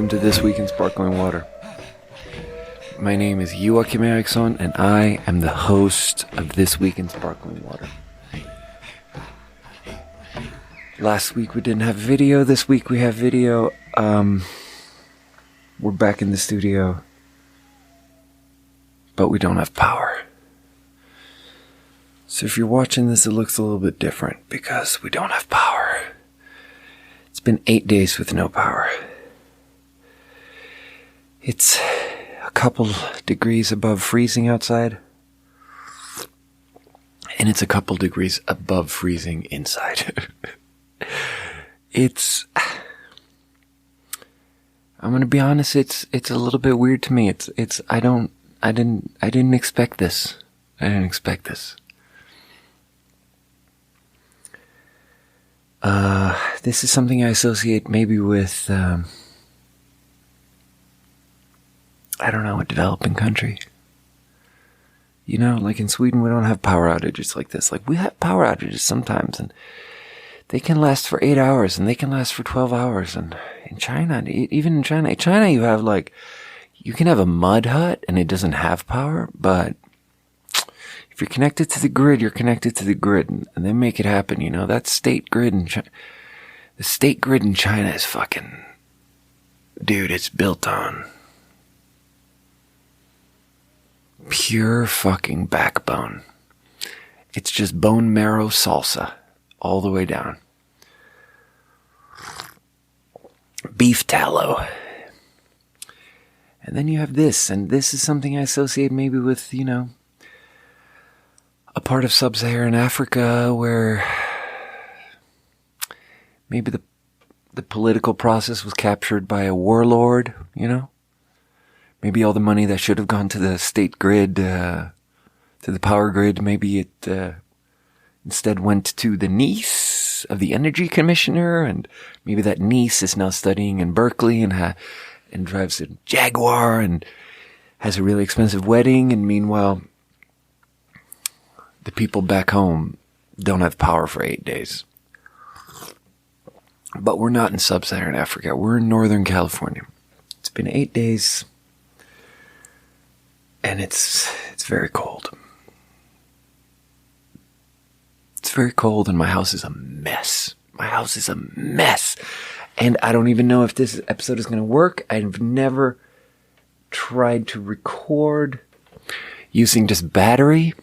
welcome to This Week in Sparkling Water. My name is Joachim Eriksson, and I am the host of This Week in Sparkling Water. Last week we didn't have video. This week we have video. We're back in the studio, but we don't have power. So if you're watching this, it looks a little bit different because we don't have power. It's been 8 days with no power. It's a couple degrees above freezing outside, and it's a couple degrees above freezing inside. I'm gonna be honest, it's a little bit weird to me. I didn't expect this. This is something I associate maybe with, a developing country. You know, like in Sweden, we don't have power outages like this. Like, we have power outages sometimes, and they can last for 8 hours, and they can last for 12 hours. And in China, even in China, you have you can have a mud hut, and it doesn't have power, but if you're connected to the grid, you're connected to the grid, and they make it happen, you know. That state grid in China, the state grid in China is fucking, dude, it's built on pure fucking backbone. It's just bone marrow salsa all the way down. Beef tallow. And then you have this, and this is something I associate maybe with, a part of sub-Saharan Africa where maybe the political process was captured by a warlord, Maybe all the money that should have gone to the state grid, to the power grid, maybe it instead went to the niece of the energy commissioner, and maybe that niece is now studying in Berkeley and drives a Jaguar and has a really expensive wedding, and meanwhile, the people back home don't have power for 8 days. But we're not in sub-Saharan Africa. We're in Northern California. It's been 8 days, and it's very cold. It's very cold, and my house is a mess. And I don't even know if this episode is going to work. I've never tried to record using just battery,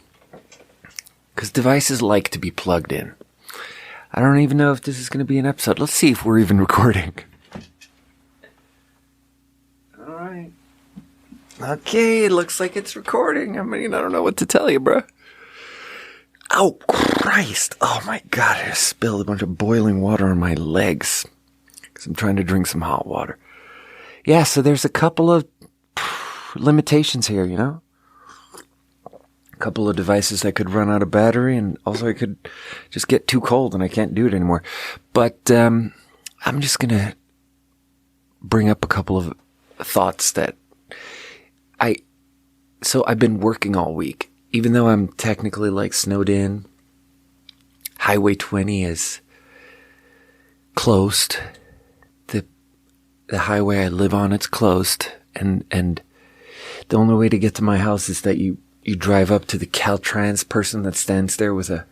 because devices like to be plugged in. I don't even know if this is going to be an episode. Let's see if we're even recording. All right. Okay, it looks like it's recording. I don't know what to tell you, bro. Oh, Christ. Oh, my God. I just spilled a bunch of boiling water on my legs because I'm trying to drink some hot water. Yeah, so there's a couple of limitations here, A couple of devices that could run out of battery, and also it could just get too cold and I can't do it anymore. But I'm just going to bring up a couple of thoughts that I've been working all week. Even though I'm technically snowed in, Highway 20 is closed. The highway I live on, it's closed. And the only way to get to my house is that you drive up to the Caltrans person that stands there with a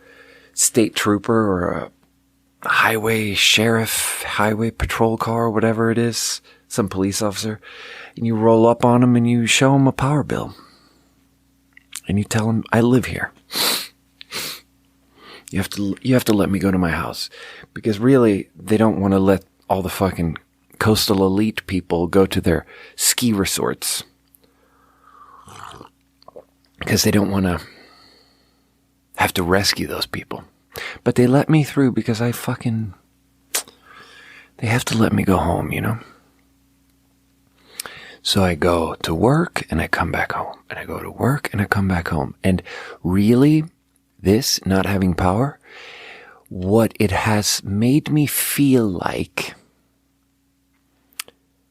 state trooper or a highway sheriff, highway patrol car, whatever it is, some police officer, and you roll up on him and you show him a power bill. And you tell him, I live here. You have to let me go to my house. Because really, they don't want to let all the fucking coastal elite people go to their ski resorts. Because they don't want to have to rescue those people. But they let me through because they have to let me go home, So I go to work and I come back home. And I go to work and I come back home. And really, this, not having power, what it has made me feel like,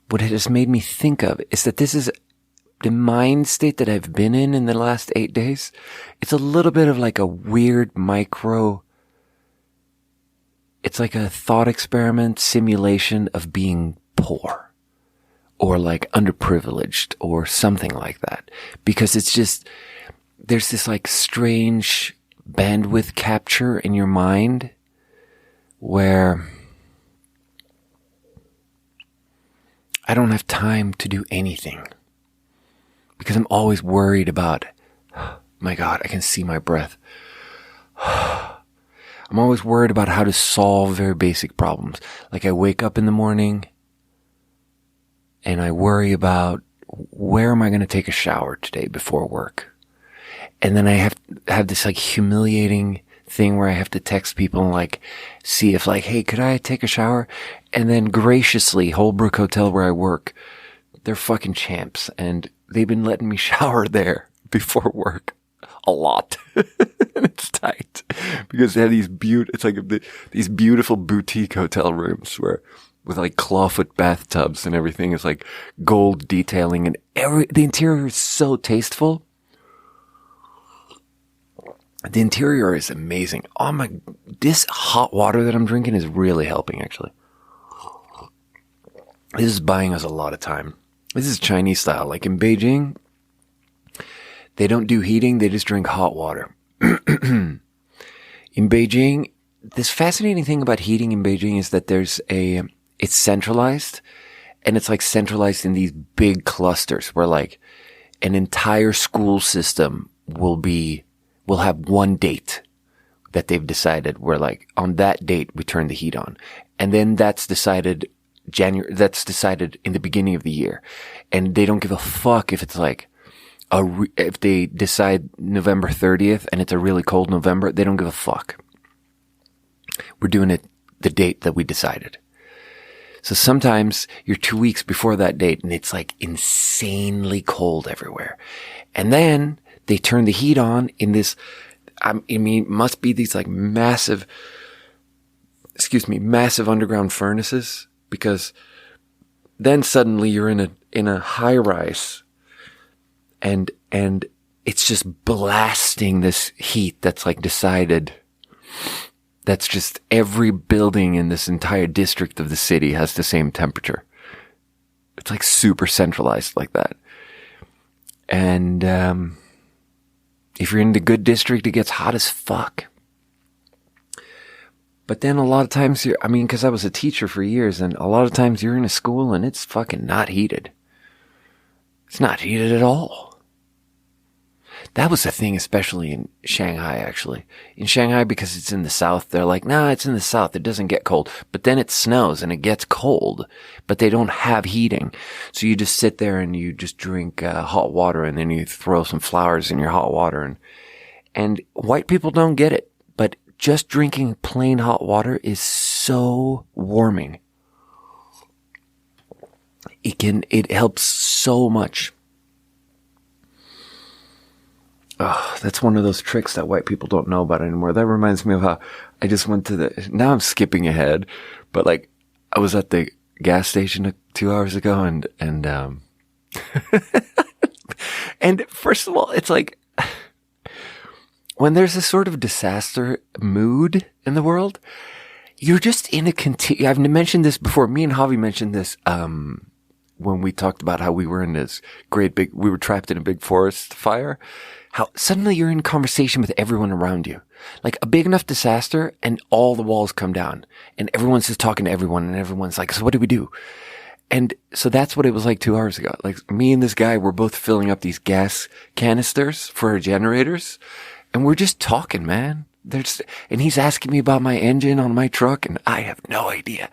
what it has made me think of, is that this is the mind state that I've been in the last 8 days. It's a little bit of like a weird it's like a thought experiment simulation of being poor. or like underprivileged or something like that. Because it's just, there's this like strange bandwidth capture in your mind where I don't have time to do anything because I'm always worried about, my God, I can see my breath. I'm always worried about how to solve very basic problems. Like I wake up in the morning and I worry about where am I going to take a shower today before work? And then I have this like humiliating thing where I have to text people and like see if like, hey, could I take a shower? And then graciously, Holbrook Hotel where I work, they're fucking champs and they've been letting me shower there before work a lot. And it's tight because they have these these beautiful boutique hotel rooms where with like clawfoot bathtubs and everything is like gold detailing and the interior is so tasteful. The interior is amazing. Oh this hot water that I'm drinking is really helping actually. This is buying us a lot of time. This is Chinese style. Like in Beijing, they don't do heating. They just drink hot water. In Beijing, this fascinating thing about heating in Beijing is that it's centralized and it's like centralized in these big clusters where like an entire school system will have one date that they've decided where like on that date we turn the heat on. And then that's decided in the beginning of the year. And they don't give a fuck if it's like if they decide November 30th and it's a really cold November, they don't give a fuck. We're doing it the date that we decided. So sometimes you're 2 weeks before that date and it's like insanely cold everywhere. And then they turn the heat on in this, it must be these like massive underground furnaces, because then suddenly you're in a high rise and it's just blasting this heat that's like decided. That's just every building in this entire district of the city has the same temperature. It's like super centralized like that. And, if you're in the good district, it gets hot as fuck. But then a lot of times because I was a teacher for years, and a lot of times you're in a school and it's fucking not heated. It's not heated at all. That was the thing, especially in Shanghai, actually. In Shanghai, because it's in the south, they're like, nah, it's in the south. It doesn't get cold. But then it snows and it gets cold, but they don't have heating. So you just sit there and you just drink hot water, and then you throw some flowers in your hot water. And white people don't get it, but just drinking plain hot water is so warming. It helps so much. Oh, that's one of those tricks that white people don't know about anymore. That reminds me of how I just went now I'm skipping ahead, but like I was at the gas station 2 hours ago and and first of all, it's like when there's a sort of disaster mood in the world, you're just in a I've mentioned this before. Me and Javi mentioned this, when we talked about how we were in this we were trapped in a big forest fire. How suddenly you're in conversation with everyone around you. Like a big enough disaster and all the walls come down and everyone's just talking to everyone and everyone's like, so what do we do? And so that's what it was like 2 hours ago. Like me and this guy were both filling up these gas canisters for our generators and we're just talking, man. And he's asking me about my engine on my truck and I have no idea.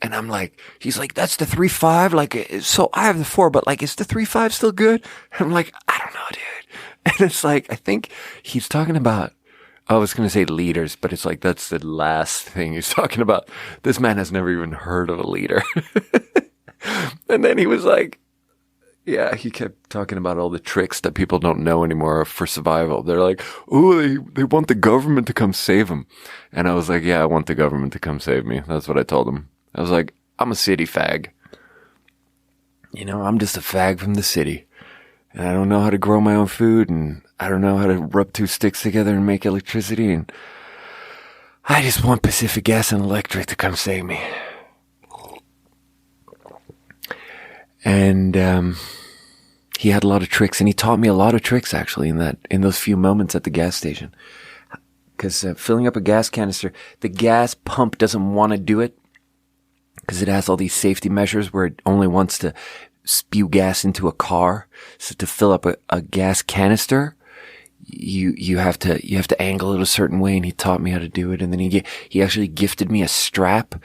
And I'm like, he's like, that's the 3.5. Like, so I have the 4, but like, is the 3.5 still good? And I'm like, I don't know, dude. And it's like, I think he's talking about, I was going to say liters, but it's like, that's the last thing he's talking about. This man has never even heard of a liter. And then he was like, yeah, he kept talking about all the tricks that people don't know anymore for survival. They're like, oh, they want the government to come save them. And I was like, yeah, I want the government to come save me. That's what I told him. I was like, I'm a city fag. I'm just a fag from the city. And I don't know how to grow my own food, and I don't know how to rub two sticks together and make electricity, and I just want Pacific Gas and Electric to come save me. And he had a lot of tricks, and he taught me a lot of tricks actually in those few moments at the gas station. Because filling up a gas canister, the gas pump doesn't want to do it because it has all these safety measures where it only wants to spew gas into a car. So to fill up a gas canister, you have to angle it a certain way, and he taught me how to do it. And then he actually gifted me a strap,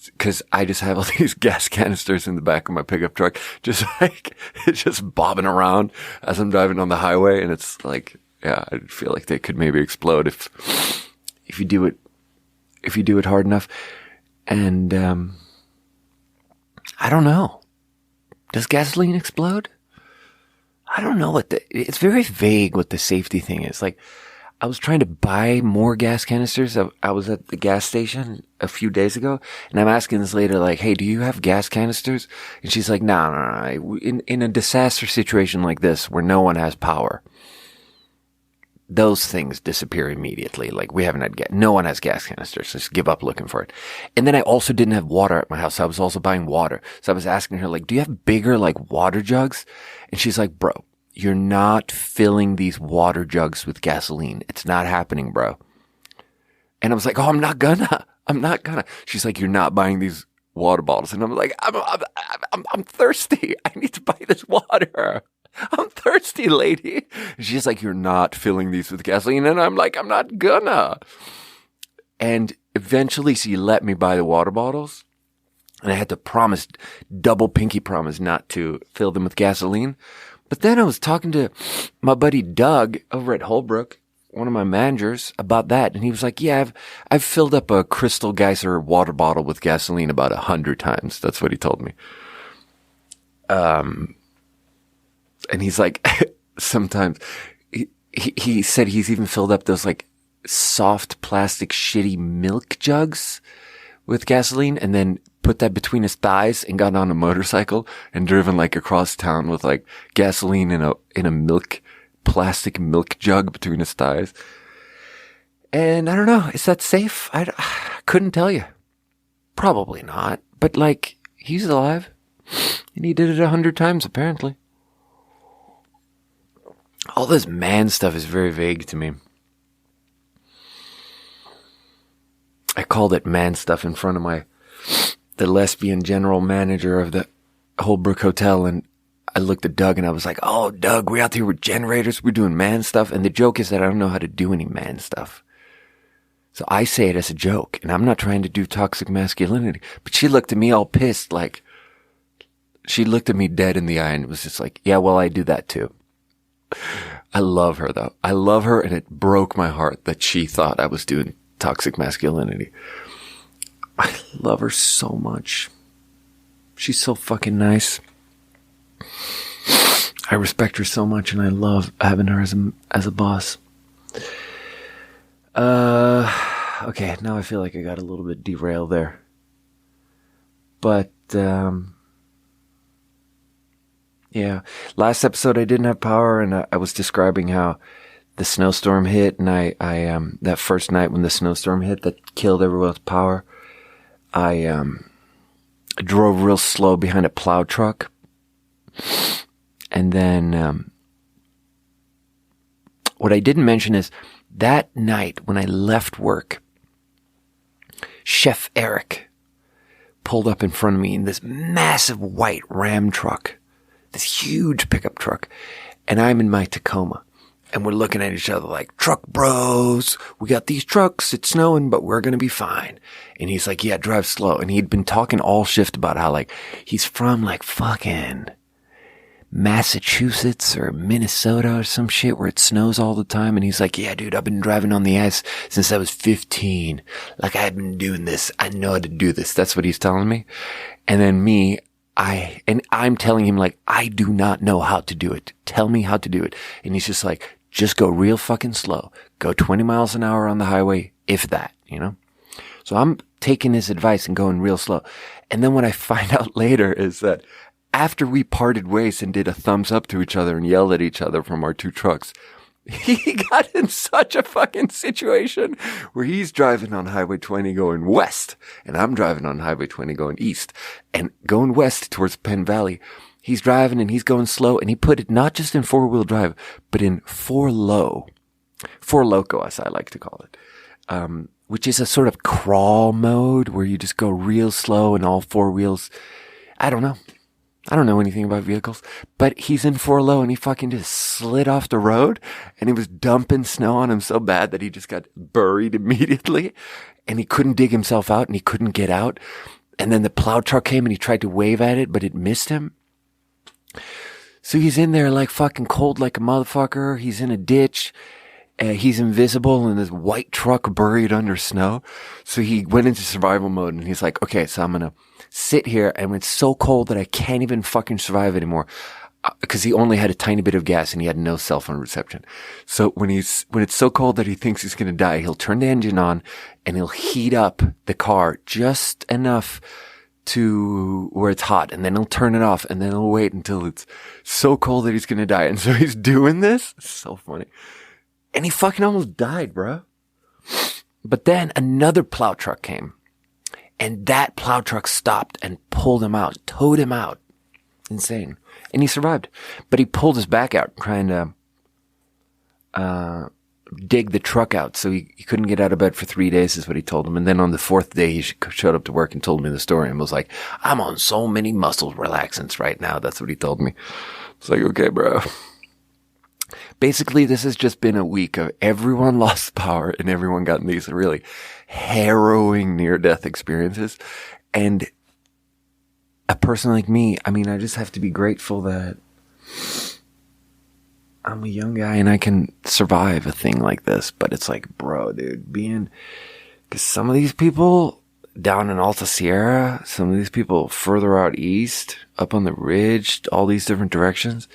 because I just have all these gas canisters in the back of my pickup truck, just like, it's just bobbing around as I'm driving on the highway. And it's like, yeah, I feel like they could maybe explode if you do it hard enough. And, I don't know. Does gasoline explode? I don't know it's very vague what the safety thing is. Like, I was trying to buy more gas canisters. I was at the gas station a few days ago, and I'm asking this lady, like, hey, do you have gas canisters? And she's like, no. In a disaster situation like this, where no one has power, those things disappear immediately. Like, we haven't had no one has gas canisters. Just give up looking for it. And then I also didn't have water at my house. So I was also buying water. So I was asking her, like, do you have bigger, like, water jugs? And she's like, bro, you're not filling these water jugs with gasoline. It's not happening, bro. And I was like, oh, I'm not gonna. She's like, you're not buying these water bottles. And I'm like, I'm thirsty. I need to buy this water. I'm thirsty, lady. And she's like, you're not filling these with gasoline. And I'm like, I'm not gonna. And eventually she let me buy the water bottles. And I had to double pinky promise not to fill them with gasoline. But then I was talking to my buddy Doug over at Holbrook, one of my managers, about that. And he was like, yeah, I've filled up a Crystal Geyser water bottle with gasoline about 100 times. That's what he told me. And he's like, sometimes he said he's even filled up those like soft plastic shitty milk jugs with gasoline, and then put that between his thighs and got on a motorcycle and driven like across town with like gasoline in a plastic milk jug between his thighs. And I don't know, is that safe? I couldn't tell you. Probably not. But like, he's alive, and he did it 100 times apparently. All this man stuff is very vague to me. I called it man stuff in front of the lesbian general manager of the Holbrook Hotel, and I looked at Doug and I was like, oh, Doug, we're out here with generators. We're doing man stuff. And the joke is that I don't know how to do any man stuff. So I say it as a joke, and I'm not trying to do toxic masculinity. But she looked at me all pissed, like, she looked at me dead in the eye and was just like, yeah, well, I do that too. I love her though. I love her, and it broke my heart that she thought I was doing toxic masculinity. I love her so much. She's so fucking nice. I respect her so much, and I love having her as a boss. Okay, now I feel like I got a little bit derailed there. But, yeah. Last episode I didn't have power, and I was describing how the snowstorm hit, and I that first night when the snowstorm hit that killed everyone's power, I drove real slow behind a plow truck. And then, what I didn't mention is that night when I left work, Chef Eric pulled up in front of me in this massive white Ram truck, this huge pickup truck, and I'm in my Tacoma. And we're looking at each other like, truck bros, we got these trucks, it's snowing, but we're going to be fine. And he's like, yeah, drive slow. And he'd been talking all shift about how like, he's from like fucking Massachusetts or Minnesota or some shit where it snows all the time. And he's like, yeah, dude, I've been driving on the ice since I was 15. Like, I've been doing this. I know how to do this. That's what he's telling me. And then I'm telling him like, I do not know how to do it. Tell me how to do it. And he's just like, just go real fucking slow. Go 20 miles an hour on the highway, if that, you know? So I'm taking his advice and going real slow. And then what I find out later is that after we parted ways and did a thumbs up to each other and yelled at each other from our two trucks, he got in such a fucking situation where he's driving on Highway 20 going west, and I'm driving on Highway 20 going east. And going west towards Penn Valley, he's driving and he's going slow, and he put it not just in 4-wheel drive, but in 4-low. 4-loco, as I like to call it. Which is a sort of crawl mode where you just go real slow and all 4 wheels. I don't know anything about vehicles, but he's in 4-low and he fucking just slid off the road, and he was dumping snow on him so bad that he just got buried immediately, and he couldn't dig himself out and he couldn't get out. And then the plow truck came and he tried to wave at it, but it missed him. So he's in there like fucking cold like a motherfucker. He's in a ditch. He's invisible in this white truck buried under snow. So he went into survival mode, and he's like, okay, so I'm going to sit here, and it's so cold that I can't even fucking survive anymore. Because he only had a tiny bit of gas and he had no cell phone reception. So when it's so cold that he thinks he's going to die, he'll turn the engine on and he'll heat up the car just enough to where it's hot, and then he'll turn it off, and then he'll wait until it's so cold that he's going to die. And so he's doing this. It's so funny. And he fucking almost died, bro. But then another plow truck came, and that plow truck stopped and pulled him out, towed him out. Insane. And he survived. But he pulled his back out trying to dig the truck out. So he couldn't get out of bed for 3 days is what he told him. And then on the 4th day, he showed up to work and told me the story and was like, I'm on so many muscle relaxants right now. That's what he told me. It's like, okay, bro. Basically, this has just been a week of everyone lost power and everyone got in these really harrowing near-death experiences. And a person like me, I mean, I just have to be grateful that I'm a young guy and I can survive a thing like this. But it's like, bro, dude, because some of these people down in Alta Sierra, some of these people further out east, up on the ridge, all these different directions,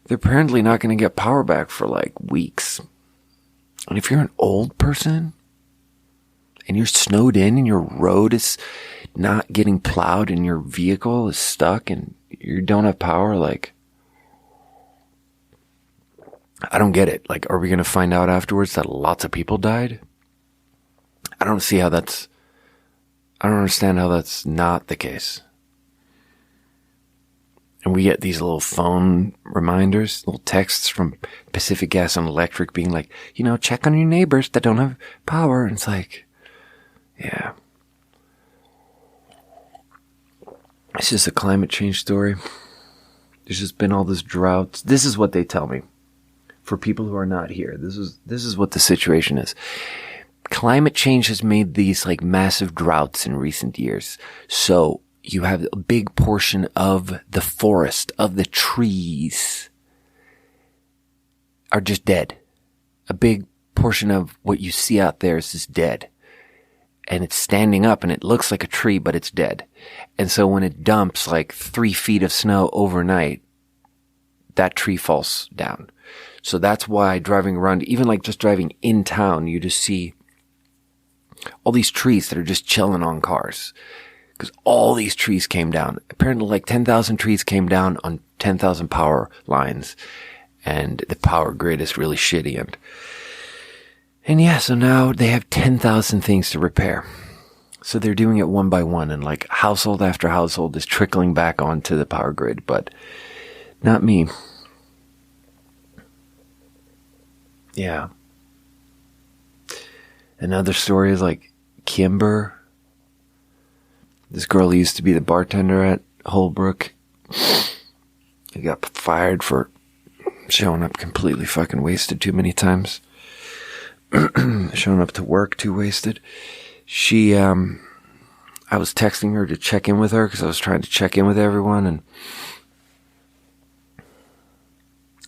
they're apparently not going to get power back for like weeks. And if you're an old person and you're snowed in and your road is not getting plowed and your vehicle is stuck and you don't have power, like, I don't get it. Like, are we going to find out afterwards that lots of people died? I don't understand how that's not the case. And we get these little phone reminders, little texts from Pacific Gas and Electric being like, check on your neighbors that don't have power. And it's like, yeah. It's just a climate change story. There's just been all this drought. This is what they tell me. For people who are not here, this is what the situation is. Climate change has made these like massive droughts in recent years. So you have a big portion of the forest, of the trees, are just dead. A big portion of what you see out there is just dead. And it's standing up and it looks like a tree, but it's dead. And so when it dumps like 3 feet of snow overnight, that tree falls down. So that's why driving around, even like just driving in town, you just see all these trees that are just chilling on cars. Because all these trees came down. Apparently like 10,000 trees came down on 10,000 power lines. And the power grid is really shitty. And yeah, so now they have 10,000 things to repair. So they're doing it one by one. And like household after household is trickling back onto the power grid. But not me. Yeah. Another story is like Kimber. This girl used to be the bartender at Holbrook. He got fired for showing up completely fucking wasted too many times. Showing up to work too wasted. I was texting her to check in with her because I was trying to check in with everyone, and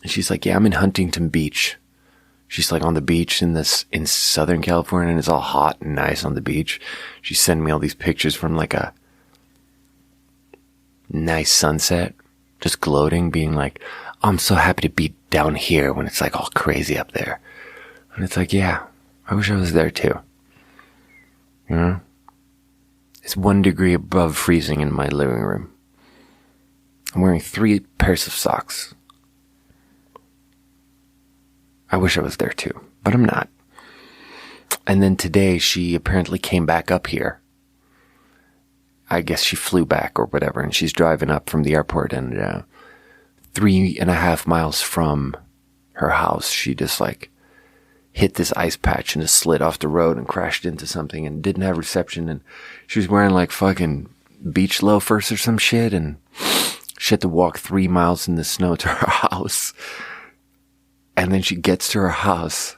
she's like, yeah, I'm in Huntington Beach. She's like on the beach in Southern California, and it's all hot and nice on the beach. She's sending me all these pictures from like a nice sunset, just gloating, being like, I'm so happy to be down here when it's like all crazy up there. And it's like, yeah, I wish I was there too. You know? It's 1 degree above freezing in my living room. I'm wearing 3 pairs of socks. I wish I was there too, but I'm not. And then today she apparently came back up here. I guess she flew back or whatever, and she's driving up from the airport, and 3.5 miles from her house, she just like hit this ice patch and just slid off the road and crashed into something and didn't have reception. And she was wearing like fucking beach loafers or some shit, and she had to walk 3 miles in the snow to her house. And then she gets to her house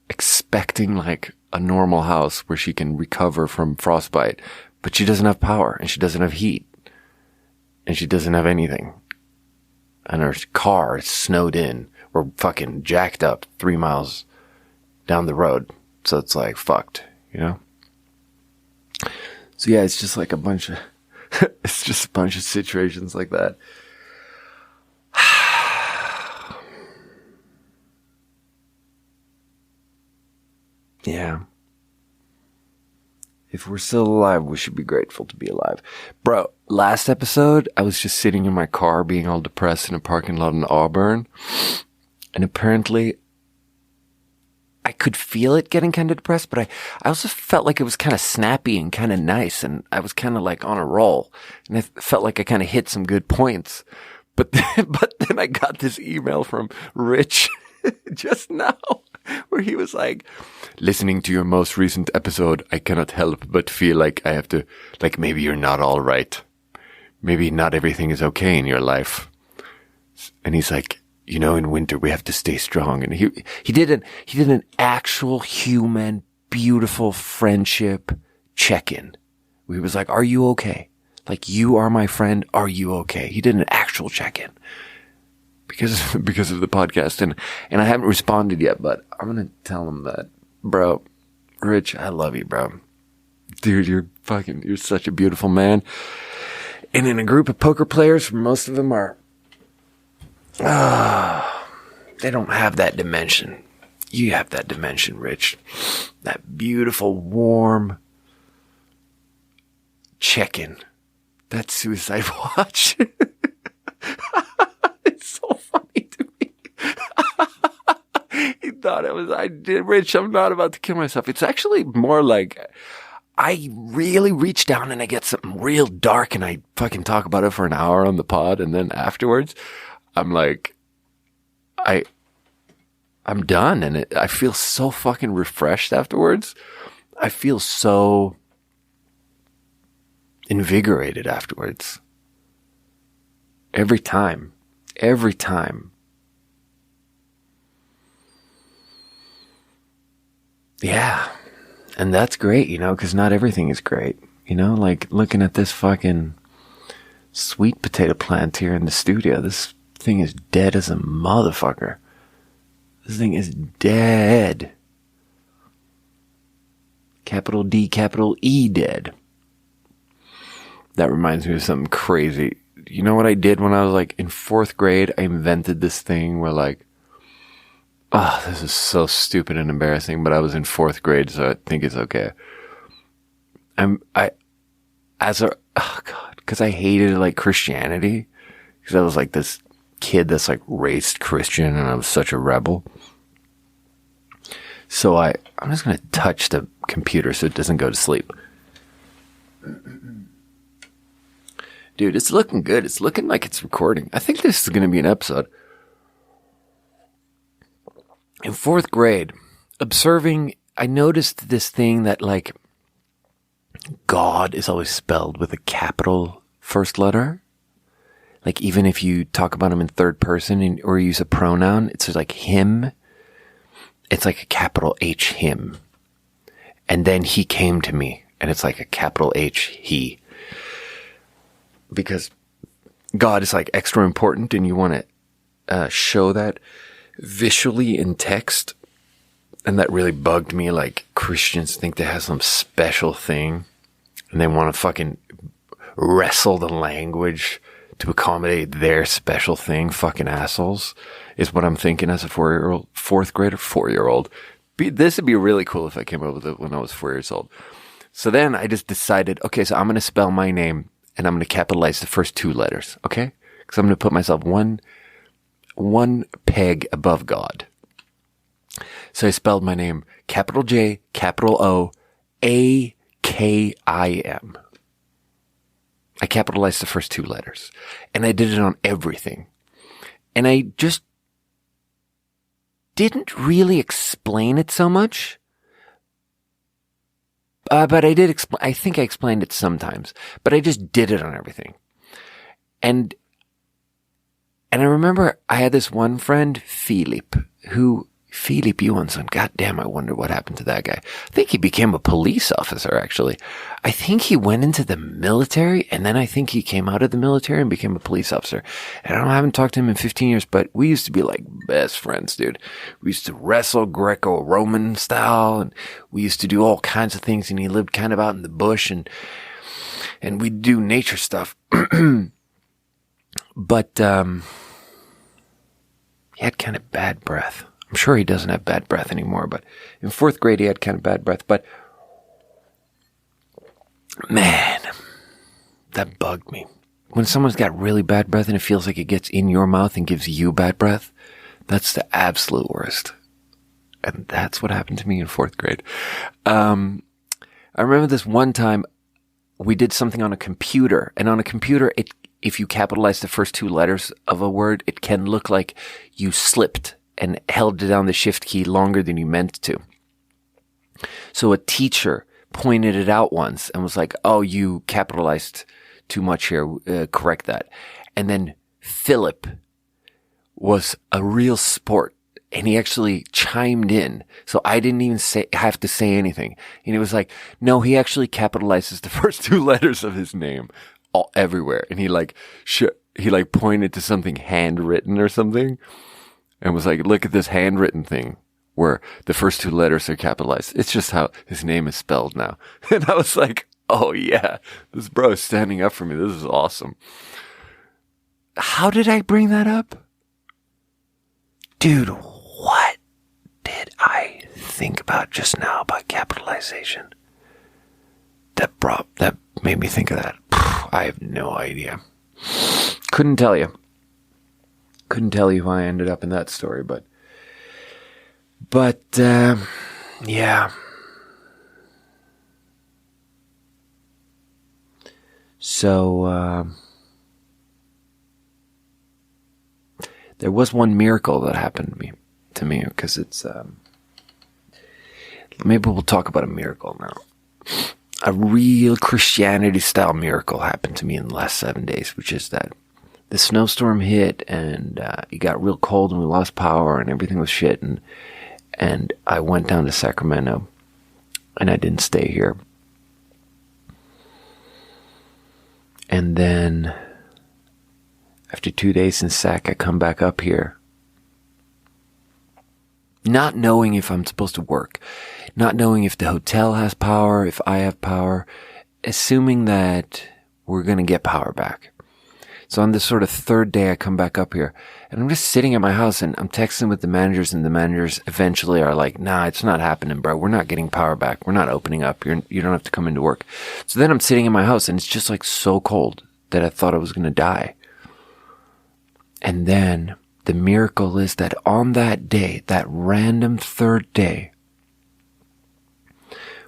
expecting like a normal house where she can recover from frostbite, but she doesn't have power, and she doesn't have heat, and she doesn't have anything. And her car is snowed in or fucking jacked up 3 miles down the road. So it's like fucked, you know? So yeah, it's just like a bunch of, it's just a bunch of situations like that. Yeah. If we're still alive, we should be grateful to be alive. Bro, last episode, I was just sitting in my car being all depressed in a parking lot in Auburn. And apparently, I could feel it getting kind of depressed, but I also felt like it was kind of snappy and kind of nice. And I was kind of like on a roll. And I felt like I kind of hit some good points. But then I got this email from Rich just now, where he was like, listening to your most recent episode, I cannot help but feel like I have to, like, maybe you're not all right. Maybe not everything is okay in your life. And he's like, you know, in winter we have to stay strong. And he did an actual human, beautiful friendship check-in. He was like, are you okay? Like, you are my friend. Are you okay? He did an actual check-in. Because of the podcast. And I haven't responded yet, but I'm going to tell him that, bro, Rich, I love you, bro. Dude, you're such a beautiful man. And in a group of poker players, most of them are, they don't have that dimension. You have that dimension, Rich. That beautiful, warm check-in. That suicide watch. He thought Rich, I'm not about to kill myself. It's actually more like I really reach down and I get something real dark and I fucking talk about it for an hour on the pod. And then afterwards, I'm like, I'm done. And I feel so fucking refreshed afterwards. I feel so invigorated afterwards. Every time. Yeah. And that's great, you know, because not everything is great. You know, like looking at this fucking sweet potato plant here in the studio. This thing is dead as a motherfucker. This thing is dead. Capital D, capital E, dead. That reminds me of something crazy. You know what I did when I was like in 4th grade? I invented this thing where like, oh, this is so stupid and embarrassing, but I was in 4th grade, so I think it's okay. Because I hated like Christianity, because I was like this kid that's like raised Christian, and I was such a rebel. So I'm just gonna touch the computer so it doesn't go to sleep. Dude, it's looking good. It's looking like it's recording. I think this is gonna be an episode. In 4th grade, observing, I noticed this thing that like God is always spelled with a capital first letter. Like even if you talk about him in 3rd person or use a pronoun, it's like him. It's like a capital H, him. And then he came to me, and it's like a capital H, he. Because God is like extra important, and you want to show that visually in text. And that really bugged me. Like Christians think they have some special thing, and they want to fucking wrestle the language to accommodate their special thing. Fucking assholes is what I'm thinking as a 4-year-old, 4th grader, 4-year-old. This would be really cool if I came up with it when I was 4 years old. So then I just decided, okay, so I'm going to spell my name and I'm going to capitalize the first 2 letters. Okay. Cause I'm going to put myself one peg above God. So I spelled my name capital J, capital O, A, K-I-M. I capitalized the first 2 letters. And I did it on everything. And I just didn't really explain it so much. But I did explain, I think I explained it sometimes. But I just did it on everything. And I remember I had this one friend, Philippe Johansson. God damn, I wonder what happened to that guy. I think he became a police officer, actually. I think he went into the military, and then I think he came out of the military and became a police officer. And I haven't talked to him in 15 years, but we used to be like best friends, dude. We used to wrestle Greco-Roman style, and we used to do all kinds of things, and he lived kind of out in the bush, and we'd do nature stuff. But he had kind of bad breath. I'm sure he doesn't have bad breath anymore, but in 4th grade he had kind of bad breath. But man, that bugged me. When someone's got really bad breath and it feels like it gets in your mouth and gives you bad breath, that's the absolute worst. And that's what happened to me in 4th grade. I remember this one time we did something on a computer, and on a computer, if you capitalize the first 2 letters of a word, it can look like you slipped and held down the shift key longer than you meant to. So a teacher pointed it out once and was like, oh, you capitalized too much here, correct that. And then Philip was a real sport, and he actually chimed in. So I didn't even have to say anything. And he was like, no, he actually capitalizes the first 2 letters of his name everywhere. And he pointed to something handwritten or something and was like, look at this handwritten thing where the first 2 letters are capitalized. It's just how his name is spelled now. And I was like, oh yeah, this bro is standing up for me. This is awesome. How did I bring that up? Dude, what did I think about just now about capitalization? That made me think of that. I have no idea. Couldn't tell you how I ended up in that story, but yeah. So there was one miracle that happened to me because it's maybe we'll talk about a miracle now. A real Christianity-style miracle happened to me in the last 7 days, which is that the snowstorm hit and it got real cold and we lost power and everything was shit. And I went down to Sacramento and I didn't stay here. And then after 2 days in Sac, I come back up here, not knowing if I'm supposed to work, not knowing if the hotel has power, if I have power, assuming that we're going to get power back. So on this sort of 3rd day, I come back up here and I'm just sitting at my house and I'm texting with the managers, and the managers eventually are like, nah, it's not happening, bro. We're not getting power back. We're not opening up. You don't have to come into work. So then I'm sitting in my house and it's just like so cold that I thought I was going to die. And then the miracle is that on that day, that random 3rd day,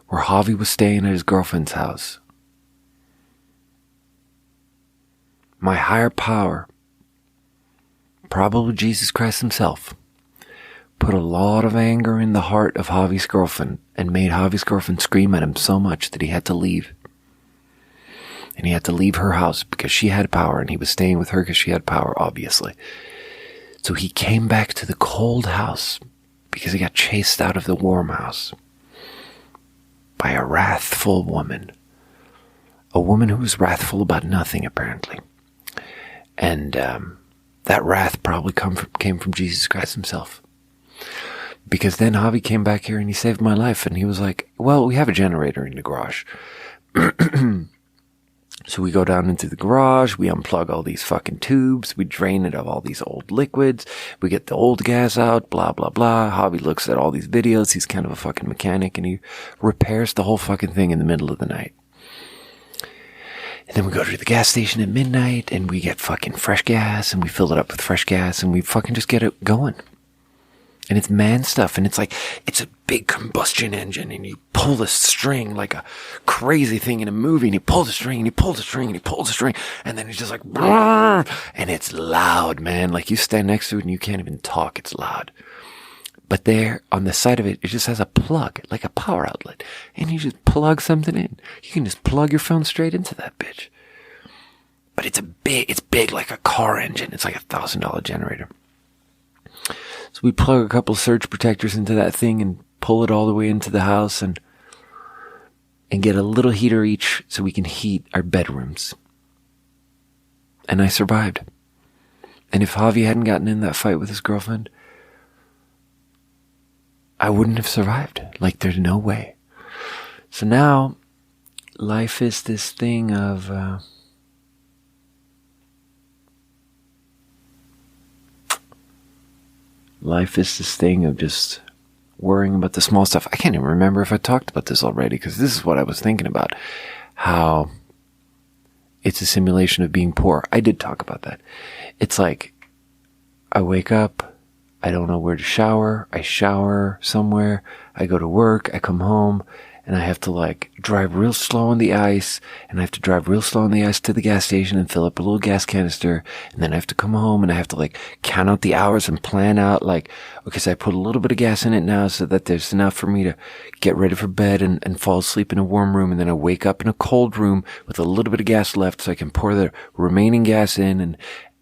where Javi was staying at his girlfriend's house, my higher power, probably Jesus Christ himself, put a lot of anger in the heart of Javi's girlfriend and made Javi's girlfriend scream at him so much that he had to leave. And he had to leave her house because she had power, and he was staying with her because she had power, obviously. So he came back to the cold house because he got chased out of the warm house by a wrathful woman. A woman who was wrathful about nothing, apparently. And that wrath probably came from Jesus Christ himself. Because then Javi came back here and he saved my life. And he was like, well, we have a generator in the garage. So we go down into the garage, we unplug all these fucking tubes, we drain it of all these old liquids, we get the old gas out, blah, blah, blah. Javi looks at all these videos, he's kind of a fucking mechanic, and he repairs the whole fucking thing in the middle of the night. And then we go to the gas station at midnight, and we get fucking fresh gas, and we fill it up with fresh gas, and we fucking just get it going. And it's man stuff, and it's like, it's a big combustion engine, and you pull the string like a crazy thing in a movie, and you pull the string, and you pull the string, and you pull the string, and then it's just like, and it's loud, man. Like, you stand next to it and you can't even talk. It's loud. But there, on the side of it, it just has a plug, like a power outlet. And you just plug something in. You can just plug your phone straight into that bitch. But it's big like a car engine. It's like $1,000 generator. So we plug a couple surge protectors into that thing and pull it all the way into the house and get a little heater each so we can heat our bedrooms. And I survived. And if Javi hadn't gotten in that fight with his girlfriend, I wouldn't have survived. Like, there's no way. So now, life is this thing of, just worrying about the small stuff. I can't even remember if I talked about this already, because this is what I was thinking about. How it's a simulation of being poor. I did talk about that. It's like, I wake up, I don't know where to shower. I shower somewhere. I go to work. I come home, and I have to like drive real slow on the ice, and I have to drive real slow on the ice to the gas station and fill up a little gas canister. And then I have to come home, and I have to like count out the hours and plan out like, okay, so I put a little bit of gas in it now so that there's enough for me to get ready for bed and fall asleep in a warm room. And then I wake up in a cold room with a little bit of gas left so I can pour the remaining gas in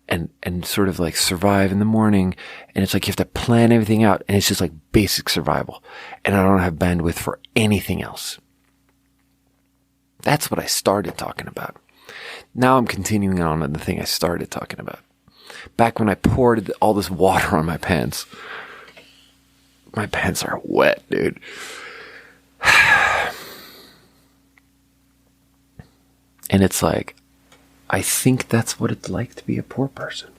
and sort of like survive in the morning. And it's like you have to plan everything out, and it's just like basic survival. And I don't have bandwidth for anything else. That's what I started talking about. Now I'm continuing on the thing I started talking about. Back when I poured all this water on my pants. My pants are wet, dude. And it's like, I think that's what it's like to be a poor person.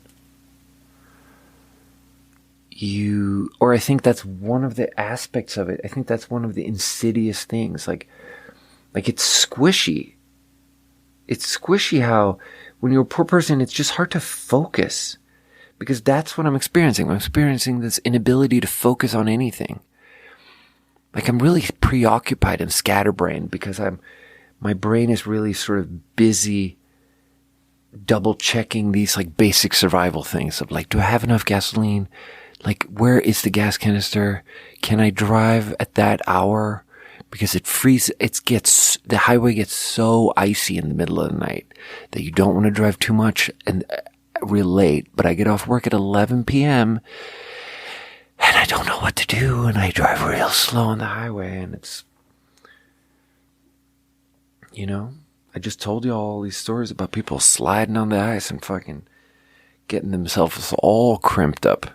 I think that's one of the aspects of it. I think that's one of the insidious things. Like it's squishy. It's squishy how when you're a poor person, it's just hard to focus. Because that's what I'm experiencing. I'm experiencing this inability to focus on anything. Like, I'm really preoccupied and scatterbrained because my brain is really sort of busy double checking these like basic survival things of like, do I have enough gasoline? Like, where is the gas canister? Can I drive at that hour? Because it freezes, the highway gets so icy in the middle of the night that you don't want to drive too much and real late. But I get off work at 11 p.m. and I don't know what to do, and I drive real slow on the highway, and it's, I just told you all these stories about people sliding on the ice and fucking getting themselves all crimped up.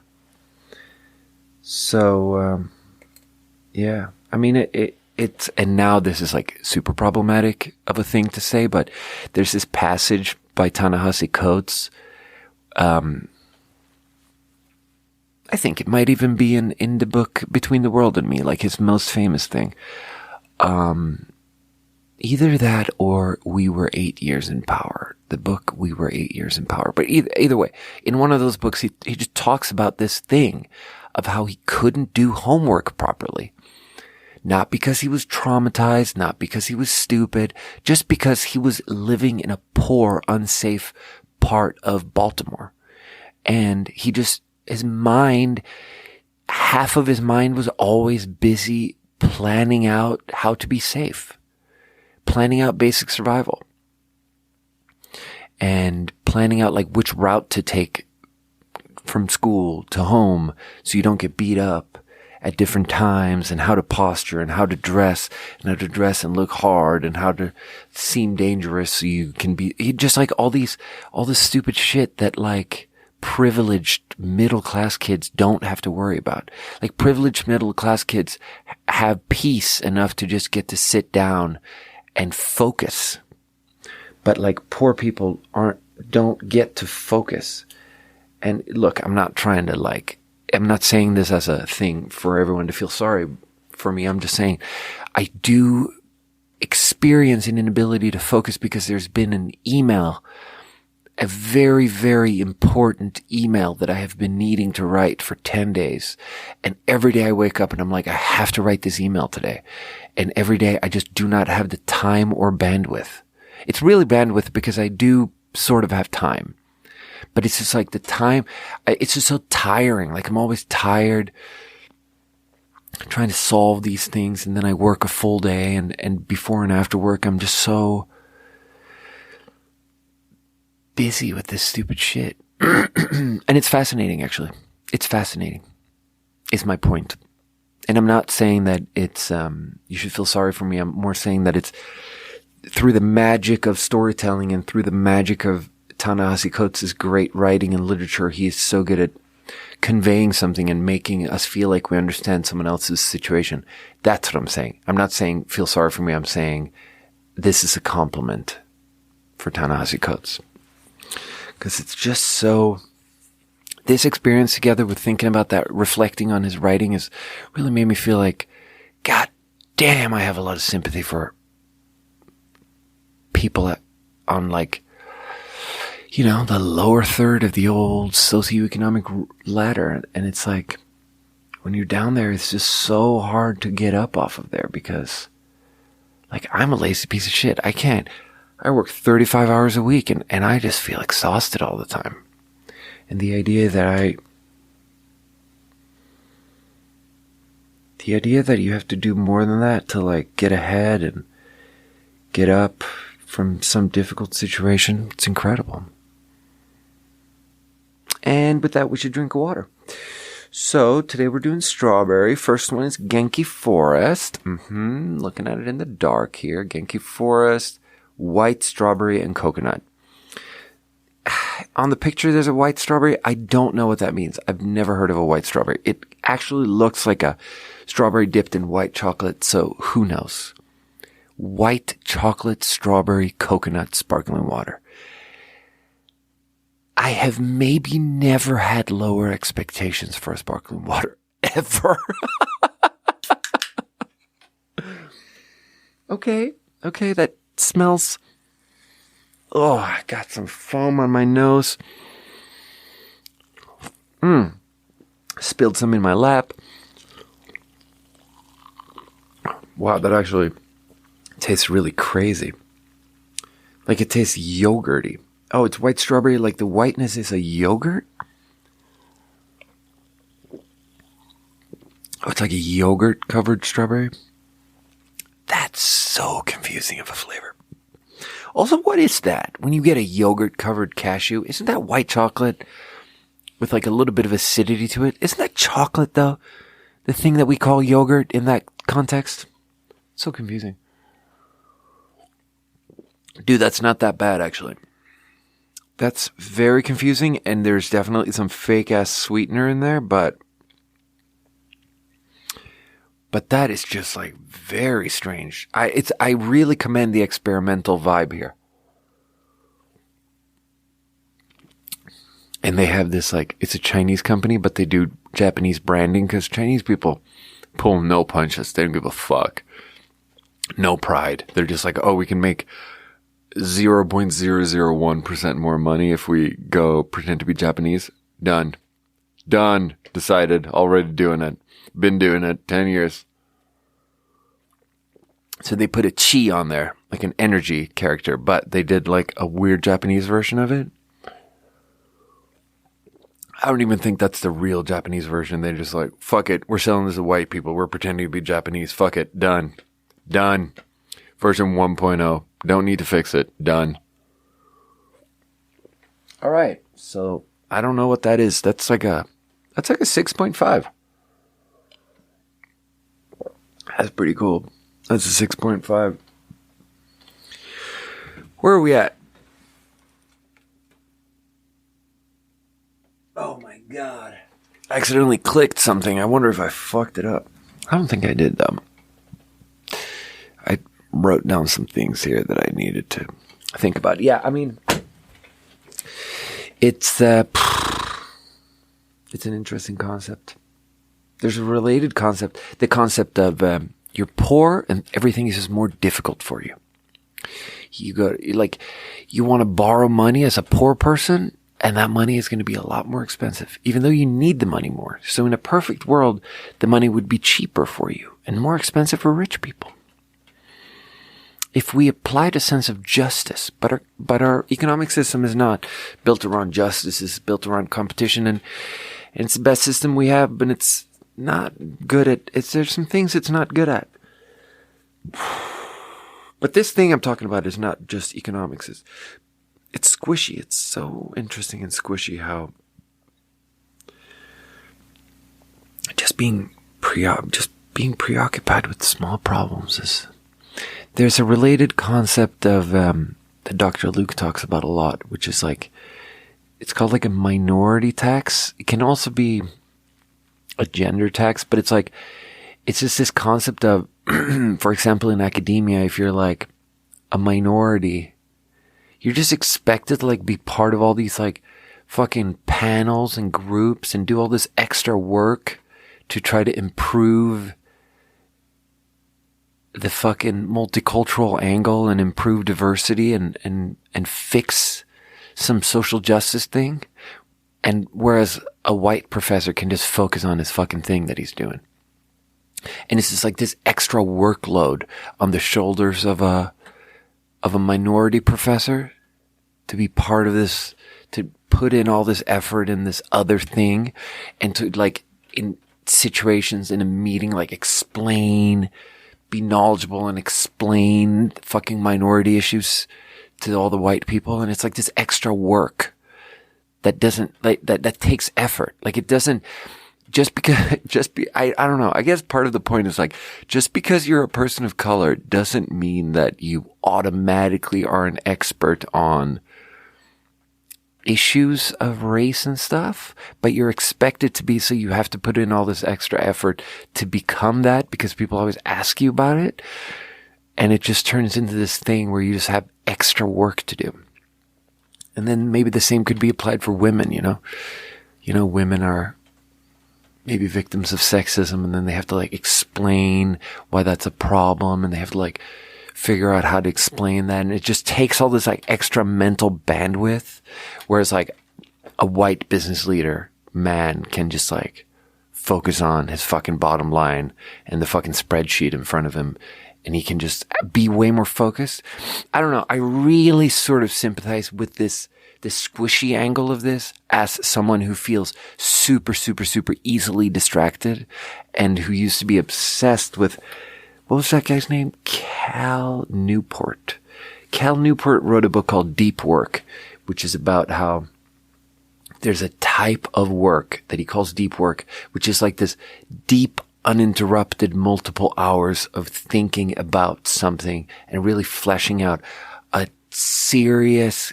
So, yeah. I mean, it's, and now this is like super problematic of a thing to say, but there's this passage by Ta-Nehisi Coates. I think it might even be in the book Between the World and Me, like his most famous thing. Either that or We Were 8 Years in Power. The book We Were 8 Years in Power. But either way, in one of those books, he just talks about this thing of how he couldn't do homework properly. Not because he was traumatized, not because he was stupid, just because he was living in a poor, unsafe part of Baltimore. And half of his mind was always busy planning out how to be safe. Planning out basic survival. And planning out like which route to take from school to home so you don't get beat up at different times, and how to posture and how to dress and look hard and how to seem dangerous so you can be just like all this stupid shit that like privileged middle class kids don't have to worry about. Like, privileged middle class kids have peace enough to just get to sit down and focus. But like, poor people don't get to focus. And look, I'm not saying this as a thing for everyone to feel sorry for me. I'm just saying I do experience an inability to focus because there's been an email a very, very important email that I have been needing to write for 10 days. And every day I wake up and I'm like, I have to write this email today. And every day I just do not have the time or bandwidth. It's really bandwidth because I do sort of have time. But it's just like the time, it's just so tiring. Like I'm always tired trying to solve these things. And then I work a full day and before and after work, I'm just so busy with this stupid shit. And it's fascinating, actually. It's fascinating, is my point. And I'm not saying that it's, you should feel sorry for me. I'm more saying that it's through the magic of storytelling and through the magic of Ta-Nehisi Coates' great writing and literature. He is so good at conveying something and making us feel like we understand someone else's situation. That's what I'm saying. I'm not saying feel sorry for me. I'm saying this is a compliment for Ta-Nehisi Coates. Because it's just so, this experience together with thinking about that, reflecting on his writing has really made me feel like, God damn, I have a lot of sympathy for people on like, you know, the lower third of the old socioeconomic ladder. And it's like, when you're down there, it's just so hard to get up off of there because like I'm a lazy piece of shit. I work 35 hours a week and I just feel exhausted all the time. And the idea that you have to do more than that to like get ahead and get up from some difficult situation, it's incredible. And with that, we should drink water. So today we're doing strawberry. First one is Genki Forest. Looking at it in the dark here. Genki Forest, white strawberry and coconut. On the picture, there's a white strawberry. I don't know what that means. I've never heard of a white strawberry. It actually looks like a strawberry dipped in white chocolate, so who knows? White chocolate, strawberry, coconut, sparkling water. I have maybe never had lower expectations for a sparkling water, ever. Okay, that smells... Oh, I got some foam on my nose. Spilled some in my lap. Wow, that actually tastes really crazy. Like it tastes yogurty. Oh, it's white strawberry, like the whiteness is a yogurt? Oh, it's like a yogurt-covered strawberry? That's so confusing of a flavor. Also, what is that? When you get a yogurt-covered cashew, isn't that white chocolate with like a little bit of acidity to it? Isn't that chocolate, though? The thing that we call yogurt in that context? So confusing. Dude, that's not that bad, actually. That's very confusing, and there's definitely some fake-ass sweetener in there, but that is just like very strange. I really commend the experimental vibe here. And they have this like, it's a Chinese company, but they do Japanese branding because Chinese people pull no punches. They don't give a fuck. No pride. They're just like, oh, we can make 0.001% more money if we go pretend to be Japanese. Done. Decided. Already doing it. Been doing it 10 years. So they put a chi on there, like an energy character, but they did like a weird Japanese version of it. I don't even think that's the real Japanese version. They're just like, fuck it. We're selling this to white people. We're pretending to be Japanese. Fuck it. Done. Version 1.0. Don't need to fix it. Done. All right. So I don't know what that is. That's like a 6.5. That's pretty cool. That's a 6.5. Where are we at? Oh my God. I accidentally clicked something. I wonder if I fucked it up. I don't think I did, though. I wrote down some things here that I needed to think about. Yeah, I mean, it's an interesting concept. There's a related concept. The concept of you're poor and everything is just more difficult for you. you want to borrow money as a poor person, and that money is going to be a lot more expensive, even though you need the money more. So in a perfect world, the money would be cheaper for you and more expensive for rich people. If we applied a sense of justice, but our economic system is not built around justice, it's built around competition, and it's the best system we have, but it's not good at, there's some things it's not good at. But this thing I'm talking about is not just economics, it's squishy. It's so interesting and squishy how just being preoccupied with small problems is. There's a related concept of that Dr. Luke talks about a lot, which is like, it's called like a minority tax. It can also be a gender tax, but it's just this concept of, for example, in academia, if you're like a minority, you're just expected to like be part of all these like fucking panels and groups and do all this extra work to try to improve the fucking multicultural angle and improve diversity and fix some social justice thing. And whereas a white professor can just focus on his fucking thing that he's doing. And it's just like this extra workload on the shoulders of a minority professor to be part of this, to put in all this effort in this other thing, and to like in situations in a meeting, like explain, be knowledgeable and explain fucking minority issues to all the white people. And it's like this extra work that doesn't like that takes effort. Like it doesn't I don't know. I guess part of the point is like, just because you're a person of color doesn't mean that you automatically are an expert on issues of race and stuff, but you're expected to be, so you have to put in all this extra effort to become that because people always ask you about it. And it just turns into this thing where you just have extra work to do. And then maybe the same could be applied for women, you know? Women are maybe victims of sexism, and then they have to like explain why that's a problem, and they have to like figure out how to explain that. And it just takes all this like extra mental bandwidth. Whereas like a white business leader man can just like focus on his fucking bottom line and the fucking spreadsheet in front of him, and he can just be way more focused. I don't know. I really sort of sympathize with this squishy angle of this as someone who feels super, super, super easily distracted and who used to be obsessed with, what was that guy's name? Cal Newport. Cal Newport wrote a book called Deep Work, which is about how there's a type of work that he calls deep work, which is like this deep, uninterrupted multiple hours of thinking about something and really fleshing out a serious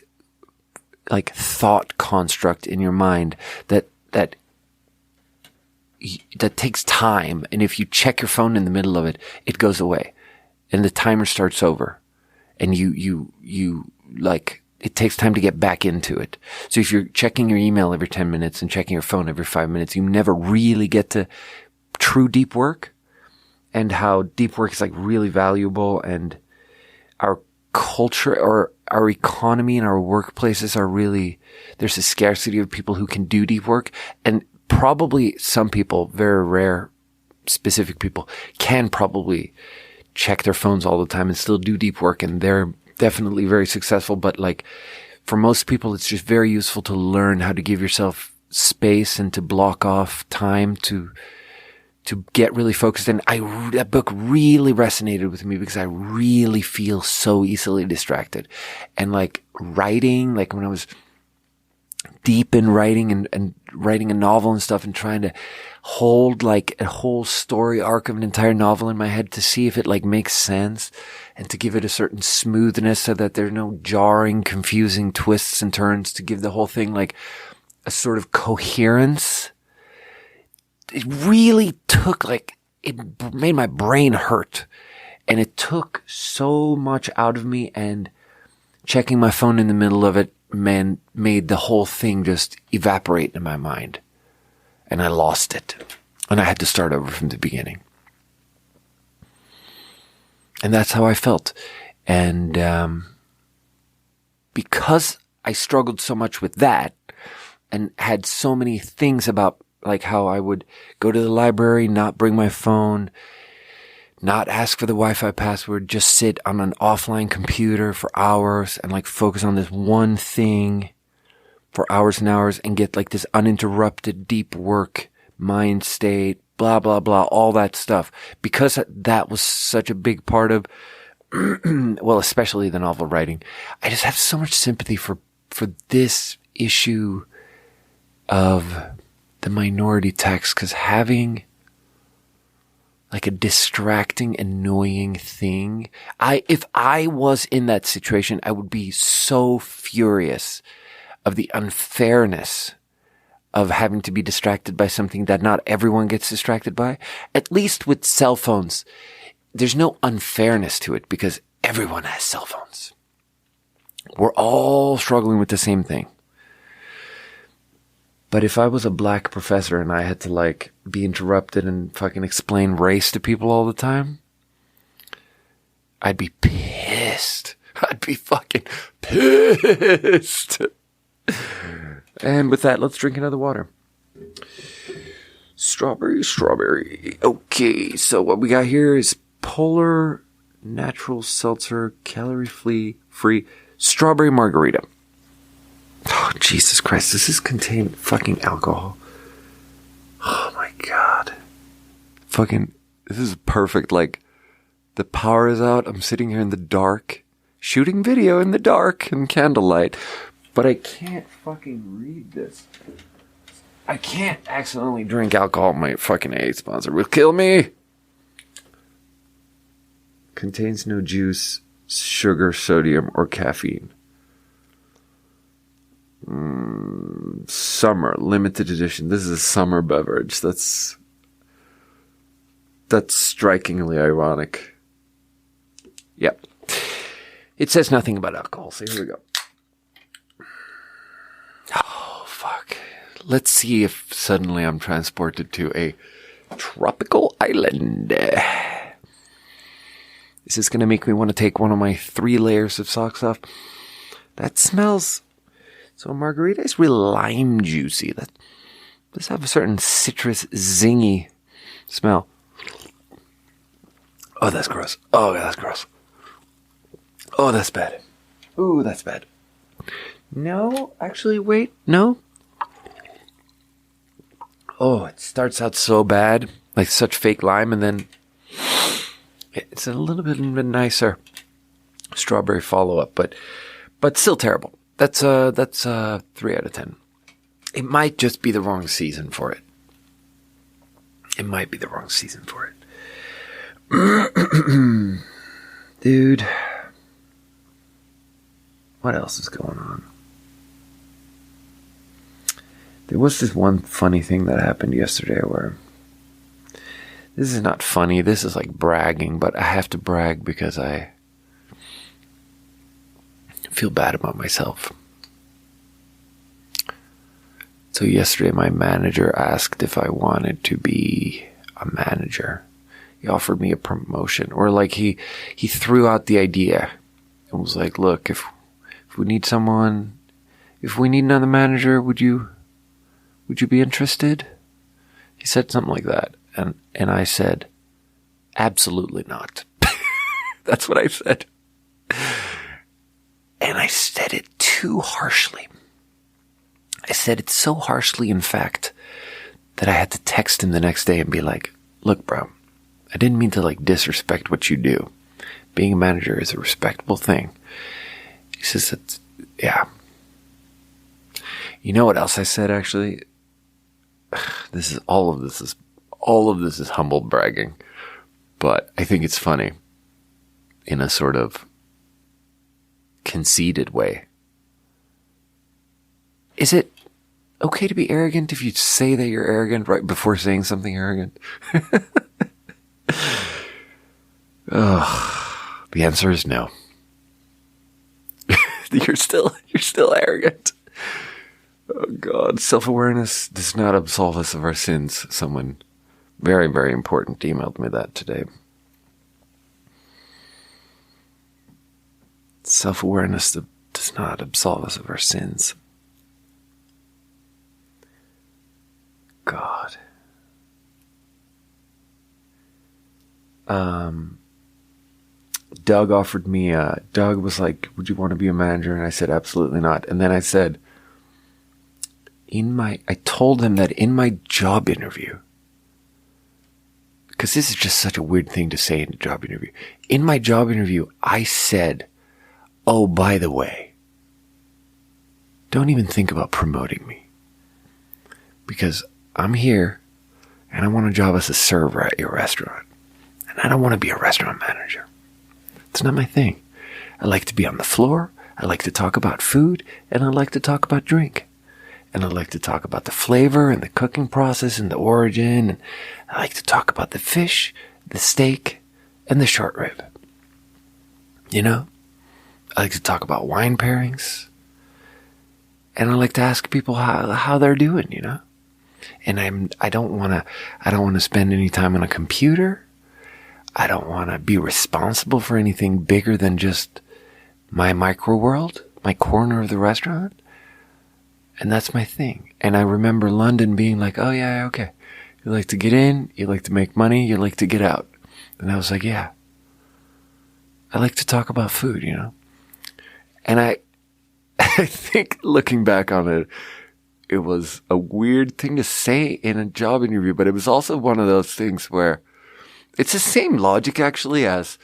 like thought construct in your mind that takes time. And if you check your phone in the middle of it, it goes away and the timer starts over, and you like, it takes time to get back into it. So if you're checking your email every 10 minutes and checking your phone every 5 minutes, you never really get to true deep work, and how deep work is like really valuable. And our culture or our economy and our workplaces are really, there's a scarcity of people who can do deep work. And probably some people, very rare, specific people, can probably check their phones all the time and still do deep work. And they're definitely very successful. But like for most people, it's just very useful to learn how to give yourself space and to block off time to get really focused. And that book really resonated with me because I really feel so easily distracted. And like writing, like when I was deep in writing and writing a novel and stuff and trying to hold like a whole story arc of an entire novel in my head to see if it like makes sense and to give it a certain smoothness so that there are no jarring, confusing twists and turns, to give the whole thing like a sort of coherence. It really took like, it made my brain hurt, and it took so much out of me, and checking my phone in the middle of it, made the whole thing just evaporate in my mind, and I lost it, and I had to start over from the beginning. And that's how I felt. And because I struggled so much with that and had so many things about like how I would go to the library, not bring my phone, not ask for the Wi-Fi password, just sit on an offline computer for hours and like focus on this one thing for hours and hours and get like this uninterrupted deep work mind state, blah, blah, blah, all that stuff. Because that was such a big part of, well, especially the novel writing, I just have so much sympathy for this issue of the minority text, because having like a distracting, annoying thing, if I was in that situation, I would be so furious of the unfairness of having to be distracted by something that not everyone gets distracted by. At least with cell phones, there's no unfairness to it because everyone has cell phones. We're all struggling with the same thing. But if I was a black professor and I had to like be interrupted and fucking explain race to people all the time, I'd be pissed. I'd be fucking pissed. And with that, let's drink another water. Strawberry. Okay, so what we got here is Polar Natural Seltzer, calorie-free strawberry margarita. Oh, Jesus Christ, does this contain fucking alcohol? Oh my God. Fucking, this is perfect. Like, the power is out. I'm sitting here in the dark, shooting video in the dark and candlelight. But I can't fucking read this. I can't accidentally drink alcohol. My fucking AA sponsor will kill me. Contains no juice, sugar, sodium, or caffeine. Summer, limited edition. This is a summer beverage. That's strikingly ironic. Yep. It says nothing about alcohol, so here we go. Oh, fuck. Let's see if suddenly I'm transported to a tropical island. Is this going to make me want to take one of my 3 layers of socks off? That smells... So margarita is real lime juicy. That does have a certain citrus zingy smell. Oh, that's gross. Oh, that's gross. Oh, that's bad. Ooh, that's bad. No, actually, wait. No. Oh, it starts out so bad. Like such fake lime, and then it's a little bit nicer strawberry follow-up, but still terrible. That's 3 out of 10. It might just be the wrong season for it. Dude. What else is going on? There was this one funny thing that happened yesterday where... This is not funny, this is like bragging, but I have to brag because I feel bad about myself. So yesterday my manager asked if I wanted to be a manager. He offered me a promotion, or like he threw out the idea and was like, look, if we need someone, if we need another manager, would you be interested? He said something like that. And I said, absolutely not. That's what I said. And I said it too harshly. I said it so harshly, in fact, that I had to text him the next day and be like, look, bro, I didn't mean to like disrespect what you do. Being a manager is a respectable thing. He says that, yeah. You know what else I said, actually? All of this is humble bragging, but I think it's funny in a sort of conceited way. Is it okay to be arrogant if you say that you're arrogant right before saying something arrogant? The answer is no. You're still arrogant. Oh God, self-awareness does not absolve us of our sins. Someone very, very important emailed me that today. Self-awareness does not absolve us of our sins. God. Doug offered me, Doug was like, would you want to be a manager? And I said, absolutely not. And then I said, I told him that in my job interview, because this is just such a weird thing to say in a job interview. In my job interview, I said, oh, by the way, don't even think about promoting me, because I'm here and I want a job as a server at your restaurant. And I don't want to be a restaurant manager. It's not my thing. I like to be on the floor. I like to talk about food, and I like to talk about drink. And I like to talk about the flavor and the cooking process and the origin. And I like to talk about the fish, the steak, and the short rib. You know? I like to talk about wine pairings. And I like to ask people how they're doing, you know? And I don't want to spend any time on a computer. I don't want to be responsible for anything bigger than just my micro world, my corner of the restaurant. And that's my thing. And I remember London being like, oh yeah, okay. You like to get in, you like to make money, you like to get out. And I was like, yeah. I like to talk about food, you know? And I think looking back on it, it was a weird thing to say in a job interview, but it was also one of those things where it's the same logic actually as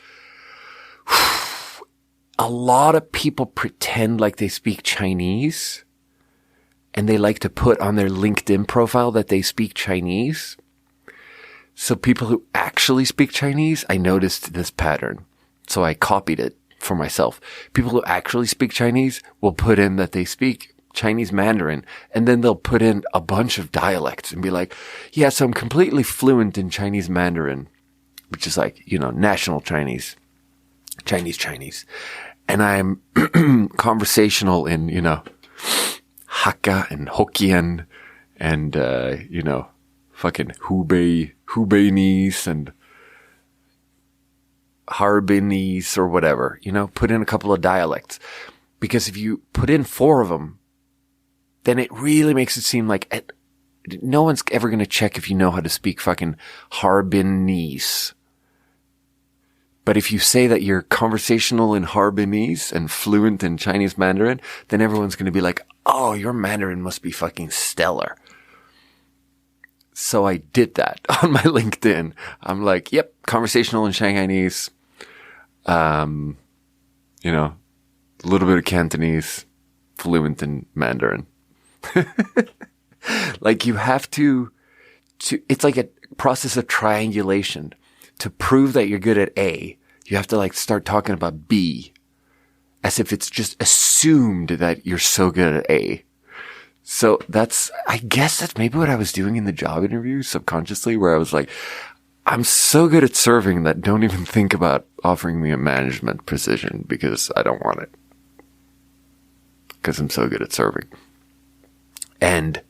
a lot of people pretend like they speak Chinese and they like to put on their LinkedIn profile that they speak Chinese. So people who actually speak Chinese, I noticed this pattern. So I copied it for myself. People who actually speak Chinese will put in that they speak Chinese Mandarin, and then they'll put in a bunch of dialects and be like, yeah, so I'm completely fluent in Chinese Mandarin, which is like, you know, national Chinese. And I'm conversational in, you know, Hakka and Hokkien and, you know, fucking Hubeinese and Harbinese or whatever, you know, put in a couple of dialects. Because if you put in 4 of them, then it really makes it seem like no one's ever going to check if you know how to speak fucking Harbinese. But if you say that you're conversational in Harbinese and fluent in Chinese Mandarin, then everyone's going to be like, oh, your Mandarin must be fucking stellar. So I did that on my LinkedIn. I'm like, yep, conversational in Shanghainese. You know, a little bit of Cantonese, fluent in Mandarin. Like you have to, it's like a process of triangulation. To prove that you're good at A, you have to like start talking about B as if it's just assumed that you're so good at A. So I guess that's maybe what I was doing in the job interview subconsciously, where I was like, I'm so good at serving that don't even think about offering me a management position because I don't want it. Because I'm so good at serving. And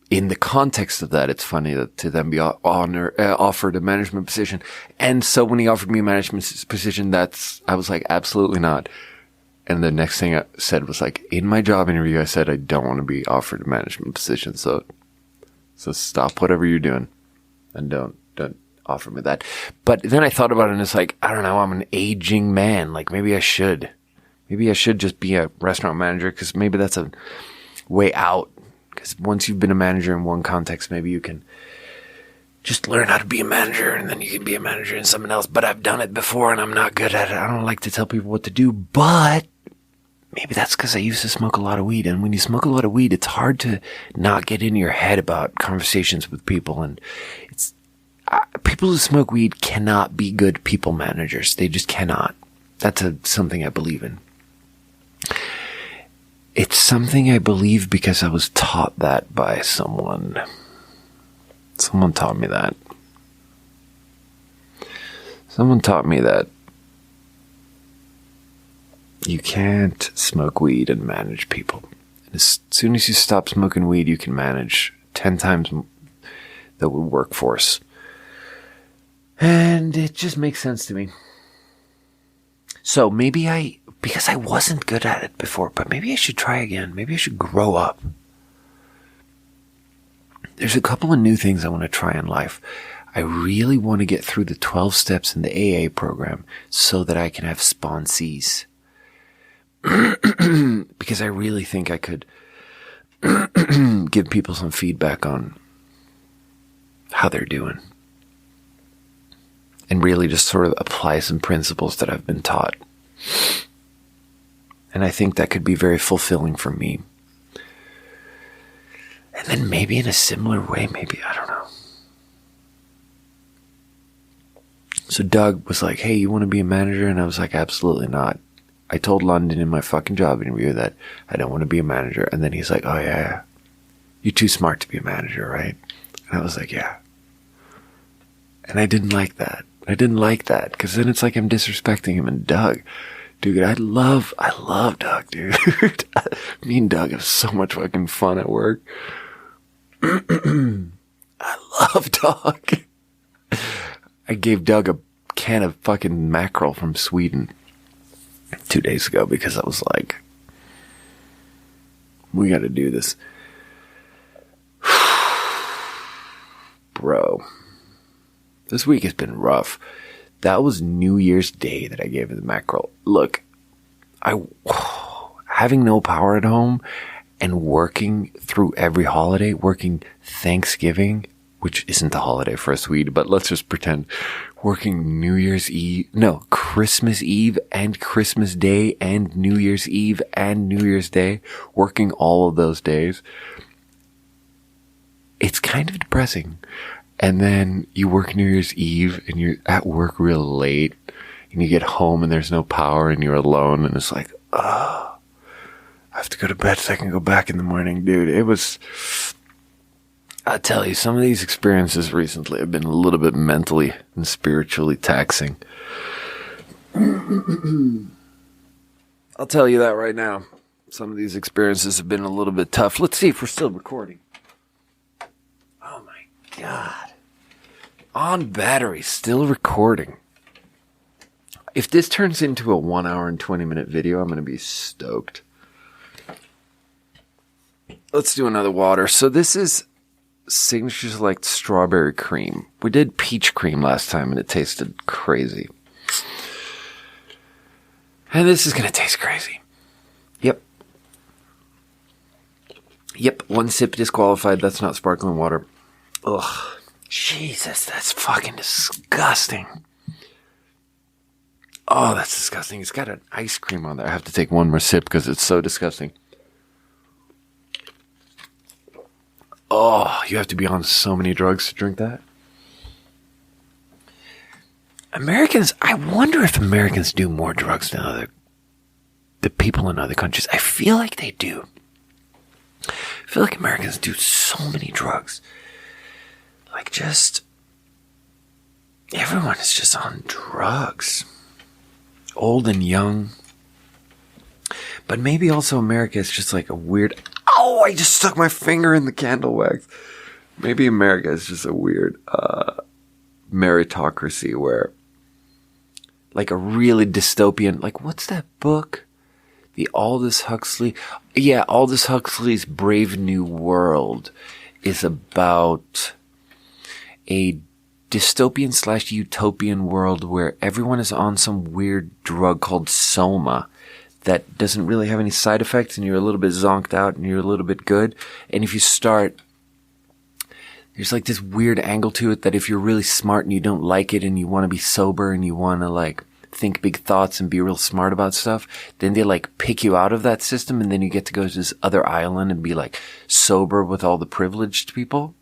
in the context of that, it's funny that to then be offered a management position. And so when he offered me a management position, I was like, absolutely not. And the next thing I said was like, in my job interview, I said, I don't want to be offered a management position. So stop whatever you're doing and don't offer me that. But then I thought about it and it's like, I don't know, I'm an aging man. Like maybe I should just be a restaurant manager because maybe that's a way out. Because once you've been a manager in one context, maybe you can just learn how to be a manager and then you can be a manager in something else. But I've done it before and I'm not good at it. I don't like to tell people what to do, but maybe that's because I used to smoke a lot of weed. And when you smoke a lot of weed, it's hard to not get in your head about conversations with people. And people who smoke weed cannot be good people managers. They just cannot. That's something I believe in. It's something I believe because I was taught that by someone. Someone taught me that. Someone taught me that you can't smoke weed and manage people. And as soon as you stop smoking weed, you can manage 10 times the workforce. And it just makes sense to me. So maybe I because I wasn't good at it before, but maybe I should try again. Maybe I should grow up. There's a couple of new things I want to try in life. I really want to get through the 12 steps in the AA program so that I can have sponsees. Because I really think I could give people some feedback on how they're doing. And really just sort of apply some principles that I've been taught. And I think that could be very fulfilling for me. And then maybe in a similar way, I don't know. So Doug was like, hey, you want to be a manager? And I was like, absolutely not. I told London in my fucking job interview that I don't want to be a manager. And then he's like, oh yeah, you're too smart to be a manager, right? And I was like, yeah. And I didn't like that. Because then it's like I'm disrespecting him. And Doug, dude, I love Doug, dude. Me and Doug have so much fucking fun at work. I love Doug. I gave Doug a can of fucking mackerel from Sweden 2 days ago because I was like, we got to do this. Bro, this week has been rough. That was New Year's Day that I gave him the mackerel. Look, having no power at home and working through every holiday, working Thanksgiving, which isn't a holiday for a Swede, but let's just pretend, working Christmas Eve and Christmas Day and New Year's Eve and New Year's Day, working all of those days. It's kind of depressing. And then you work New Year's Eve and you're at work real late and you get home and there's no power and you're alone and it's like, oh, I have to go to bed so I can go back in the morning. Dude, it was, I'll tell you, some of these experiences recently have been a little bit mentally and spiritually taxing. I'll tell you that right now. Some of these experiences have been a little bit tough. Let's see if we're still recording. Oh my God. On battery, still recording. If this turns into a 1 hour and 20 minute video, I'm going to be stoked. Let's do another water. So this is Signature Select Strawberry Cream. We did peach cream last time and it tasted crazy. And this is going to taste crazy. Yep, 1 sip disqualified. That's not sparkling water. Ugh. Jesus, that's fucking disgusting. Oh, that's disgusting. It's got an ice cream on there. I have to take one more sip because it's so disgusting. Oh, you have to be on so many drugs to drink that. Americans, I wonder if Americans do more drugs than the people in other countries. I feel like they do. I feel like Americans do so many drugs. Like everyone is just on drugs. Old and young. But maybe also America is just like a weird... Oh, I just stuck my finger in the candle wax. Maybe America is just a weird meritocracy where... Like a really dystopian... Like, what's that book? The Aldous Huxley... Yeah, Aldous Huxley's Brave New World is about a dystopian / utopian world where everyone is on some weird drug called Soma that doesn't really have any side effects and you're a little bit zonked out and you're a little bit good. And if you start, there's like this weird angle to it that if you're really smart and you don't like it and you want to be sober and you want to like think big thoughts and be real smart about stuff, then they like pick you out of that system and then you get to go to this other island and be like sober with all the privileged people.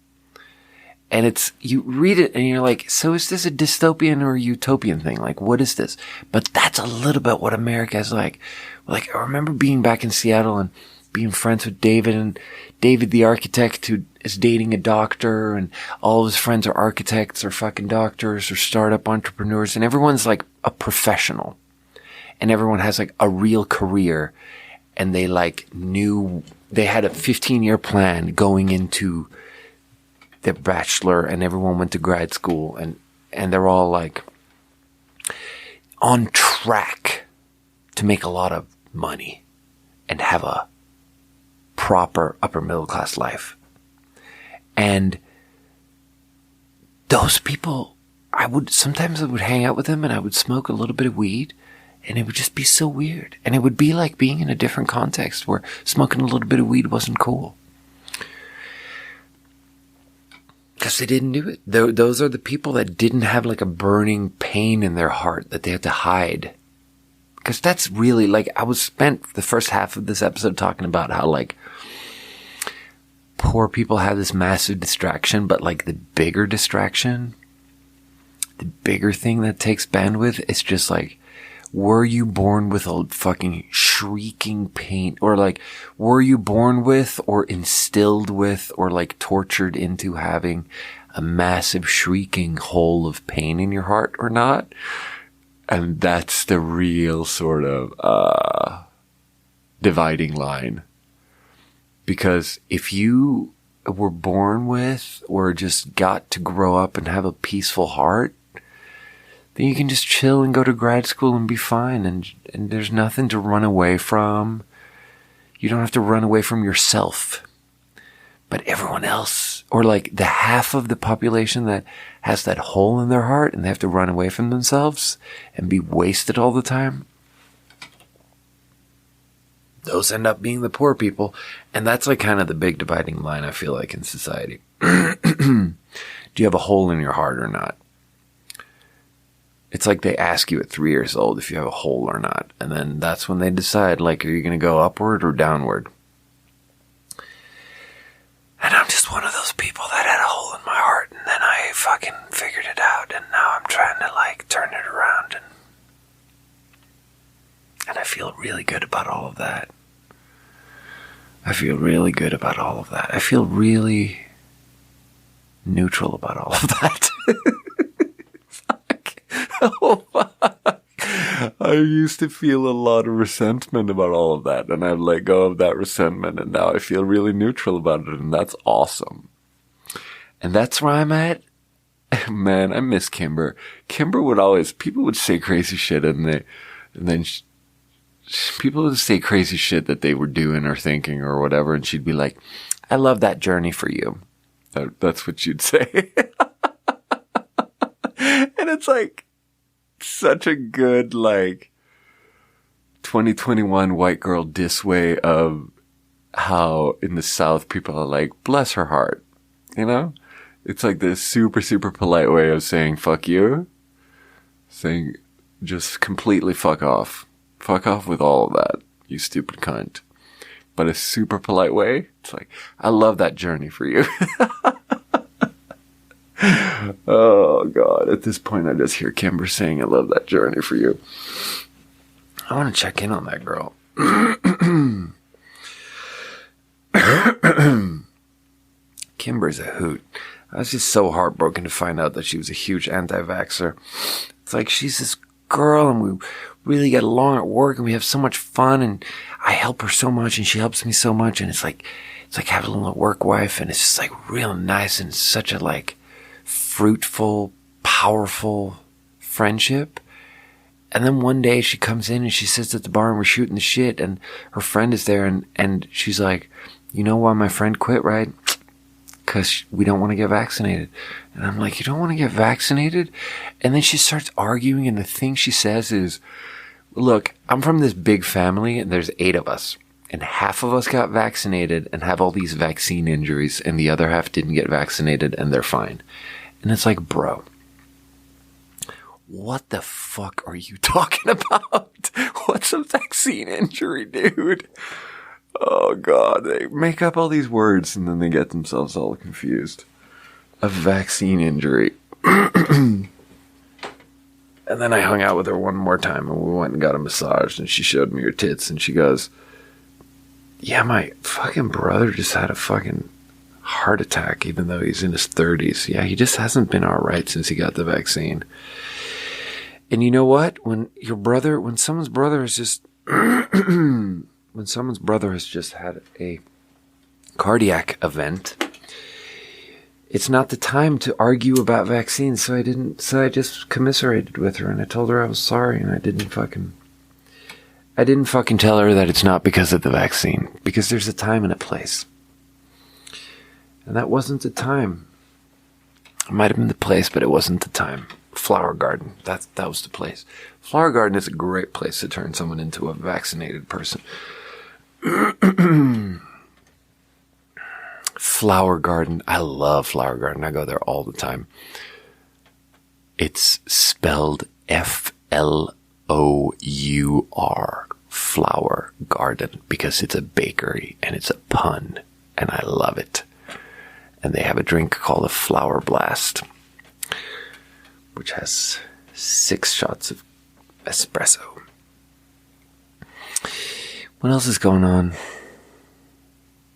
And you read it and you're like, so is this a dystopian or a utopian thing? Like, what is this? But that's a little bit what America is like. Like, I remember being back in Seattle and being friends with David, and David, the architect who is dating a doctor, and all of his friends are architects or fucking doctors or startup entrepreneurs, and everyone's like a professional. And everyone has like a real career, and they had a 15-year plan going into their bachelor, and everyone went to grad school, and they're all like on track to make a lot of money and have a proper upper middle class life. And those people, sometimes I would hang out with them and I would smoke a little bit of weed, and it would just be so weird. And it would be like being in a different context where smoking a little bit of weed wasn't cool. Because they didn't do it. Those are the people that didn't have like a burning pain in their heart that they had to hide. Because that's really like, I was spent the first half of this episode talking about how like poor people have this massive distraction, but like the bigger distraction, the bigger thing that takes bandwidth, it's just like, were you born with a fucking shrieking pain? Or like, were you born with or instilled with or like tortured into having a massive shrieking hole of pain in your heart or not? And that's the real sort of dividing line. Because if you were born with or just got to grow up and have a peaceful heart, then you can just chill and go to grad school and be fine. And there's nothing to run away from. You don't have to run away from yourself. But everyone else, or like the half of the population that has that hole in their heart and they have to run away from themselves and be wasted all the time, those end up being the poor people. And that's like kind of the big dividing line, I feel like, in society. Do you have a hole in your heart or not? It's like they ask you at 3 years old if you have a hole or not. And then that's when they decide, like, are you going to go upward or downward? And I'm just one of those people that had a hole in my heart. And then I fucking figured it out. And now I'm trying to, like, turn it around. And I feel really good about all of that. I feel really good about all of that. I feel really neutral about all of that. Oh, fuck. I used to feel a lot of resentment about all of that, and I've let go of that resentment, and now I feel really neutral about it, and that's awesome. And that's where I'm at. Man, I miss Kimber. Kimber would always, people would say crazy shit, and then people would say crazy shit that they were doing or thinking or whatever, and she'd be like, I love that journey for you. That's what she'd say. And it's like, such a good, like, 2021 white girl diss way of how in the South people are like, bless her heart. You know? It's like this super, super polite way of saying fuck you. Saying just completely fuck off. Fuck off with all of that, you stupid cunt. But a super polite way. It's like, I love that journey for you. Oh, God. At this point, I just hear Kimber saying, I love that journey for you. I want to check in on that girl. Kimber's a hoot. I was just so heartbroken to find out that she was a huge anti-vaxxer. It's like, she's this girl, and we really get along at work, and we have so much fun, and I help her so much, and she helps me so much, and it's like having a little work wife, and it's just like real nice, and such a like fruitful, powerful friendship. And then one day she comes in and she sits at the bar and we're shooting the shit, and her friend is there, and she's like, you know why my friend quit, right? Because we don't want to get vaccinated. And I'm like, you don't want to get vaccinated? And then she starts arguing, and the thing she says is, look, I'm from this big family and there's 8 of us, and half of us got vaccinated and have all these vaccine injuries, and the other half didn't get vaccinated and they're fine. And it's like, bro, what the fuck are you talking about? What's a vaccine injury, dude? Oh, God. They make up all these words and then they get themselves all confused. A vaccine injury. And then I hung out with her one more time and we went and got a massage, and she showed me her tits and she goes, yeah, my fucking brother just had a fucking heart attack even though he's in his 30s. Yeah, he just hasn't been all right since he got the vaccine. And you know what? When someone's brother has just had a cardiac event, it's not the time to argue about vaccines. So I just commiserated with her, and I told her I was sorry, and I I didn't fucking tell her that it's not because of the vaccine, because there's a time and a place. And that wasn't the time. It might have been the place, but it wasn't the time. Flower garden. That was the place. Flower garden is a great place to turn someone into a vaccinated person. Flower garden. I love flower garden. I go there all the time. It's spelled Flour, flower garden, because it's a bakery and it's a pun, and I love it. And they have a drink called a Flower Blast, which has 6 shots of espresso. What else is going on?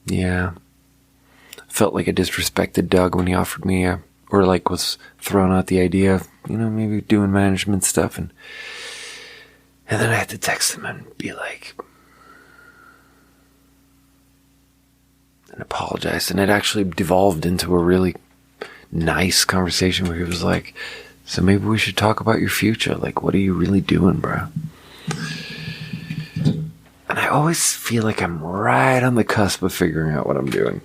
Yeah. Felt like I disrespected Doug when he offered me or like was throwing out the idea of, maybe doing management stuff. And then I had to text him and be like, and apologize. And it actually devolved into a really nice conversation where he was like, so maybe we should talk about your future. Like, what are you really doing, bro? And I always feel like I'm right on the cusp of figuring out what I'm doing.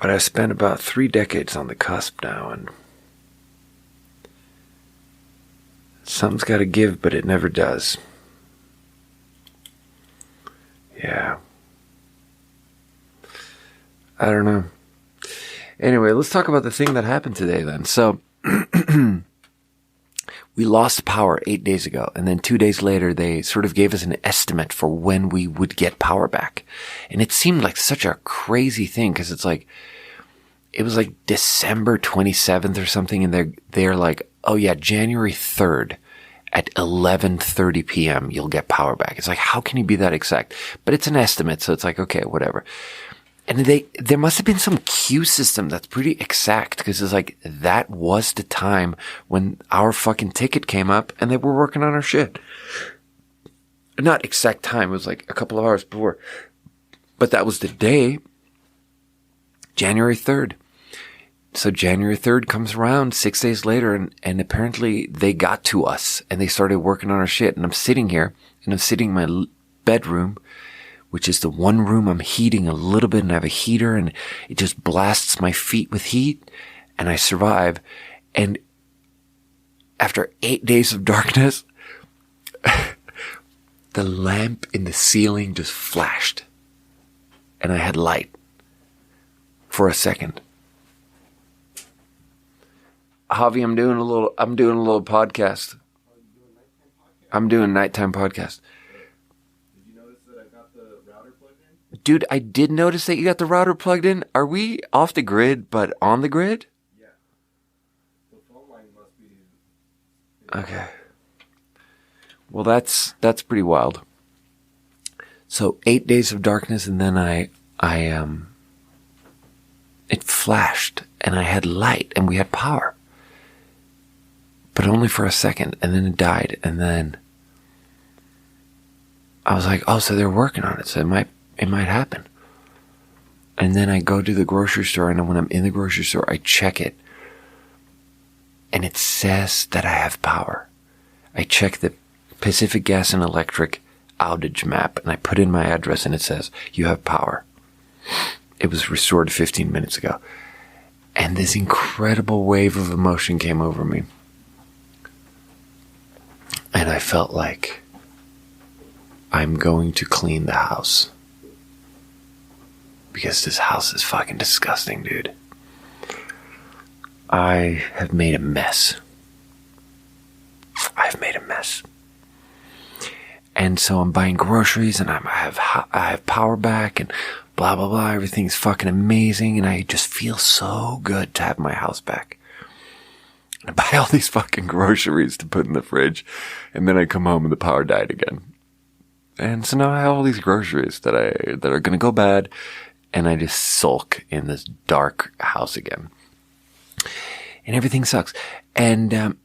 But I've spent about 3 decades on the cusp now, and something's got to give, but it never does. Yeah. I don't know. Anyway, let's talk about the thing that happened today then. So, we lost power 8 days ago, and then 2 days later, they sort of gave us an estimate for when we would get power back. And it seemed like such a crazy thing, because it was like December 27th or something, and they're like, oh yeah, January 3rd at 11:30 p.m. you'll get power back. It's like, how can you be that exact? But it's an estimate, so it's like, okay, whatever. And there must have been some queue system that's pretty exact, because it's like, that was the time when our fucking ticket came up and they were working on our shit. Not exact time, it was like a couple of hours before. But that was the day, January 3rd. So January 3rd comes around 6 days later, and apparently they got to us and they started working on our shit. And I'm sitting here, and I'm sitting in my bedroom, which is the one room I'm heating a little bit, and I have a heater, and it just blasts my feet with heat, and I survive. And after 8 days of darkness, the lamp in the ceiling just flashed, and I had light for a second. Javi, I'm doing a little podcast. I'm doing nighttime podcast. Dude, I did notice that you got the router plugged in. Are we off the grid, but on the grid? Yeah. The phone line must be... Okay. Well, that's pretty wild. So 8 days of darkness, and then it flashed, and I had light, and we had power. But only for a second, and then it died, and then I was like, oh, so they're working on it, so it might happen. And then I go to the grocery store, and when I'm in the grocery store, I check it, and it says that I have power. I check the Pacific Gas and Electric outage map, and I put in my address, and it says, you have power. It was restored 15 minutes ago. And this incredible wave of emotion came over me. And I felt like I'm going to clean the house. Because this house is fucking disgusting, dude. I have made a mess. I've made a mess. And so I'm buying groceries, and I have power back, and blah, blah, blah. Everything's fucking amazing, and I just feel so good to have my house back. I buy all these fucking groceries to put in the fridge, and then I come home and the power died again. And so now I have all these groceries that are gonna go bad, and I just sulk in this dark house again. And everything sucks. And,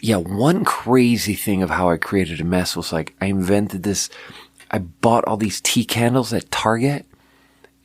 yeah, one crazy thing of how I created a mess was like, I invented this. I bought all these tea candles at Target,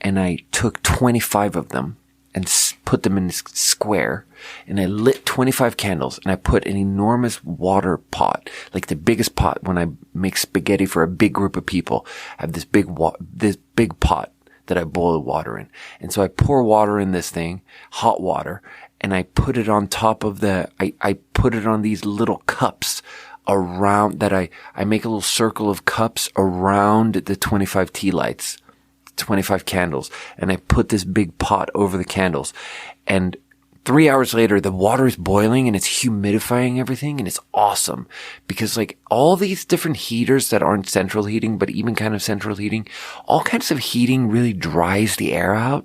and I took 25 of them, and put them in this square. And I lit 25 candles, and I put an enormous water pot, like the biggest pot when I make spaghetti for a big group of people. I have this big pot that I boil water in. And so I pour water in this thing, hot water, and I put it on top of I put it on these little cups around that I make a little circle of cups around the 25 tea lights, 25 candles. And I put this big pot over the candles. And 3 hours later, the water is boiling and it's humidifying everything, and it's awesome because like all these different heaters that aren't central heating, but even kind of central heating, all kinds of heating really dries the air out.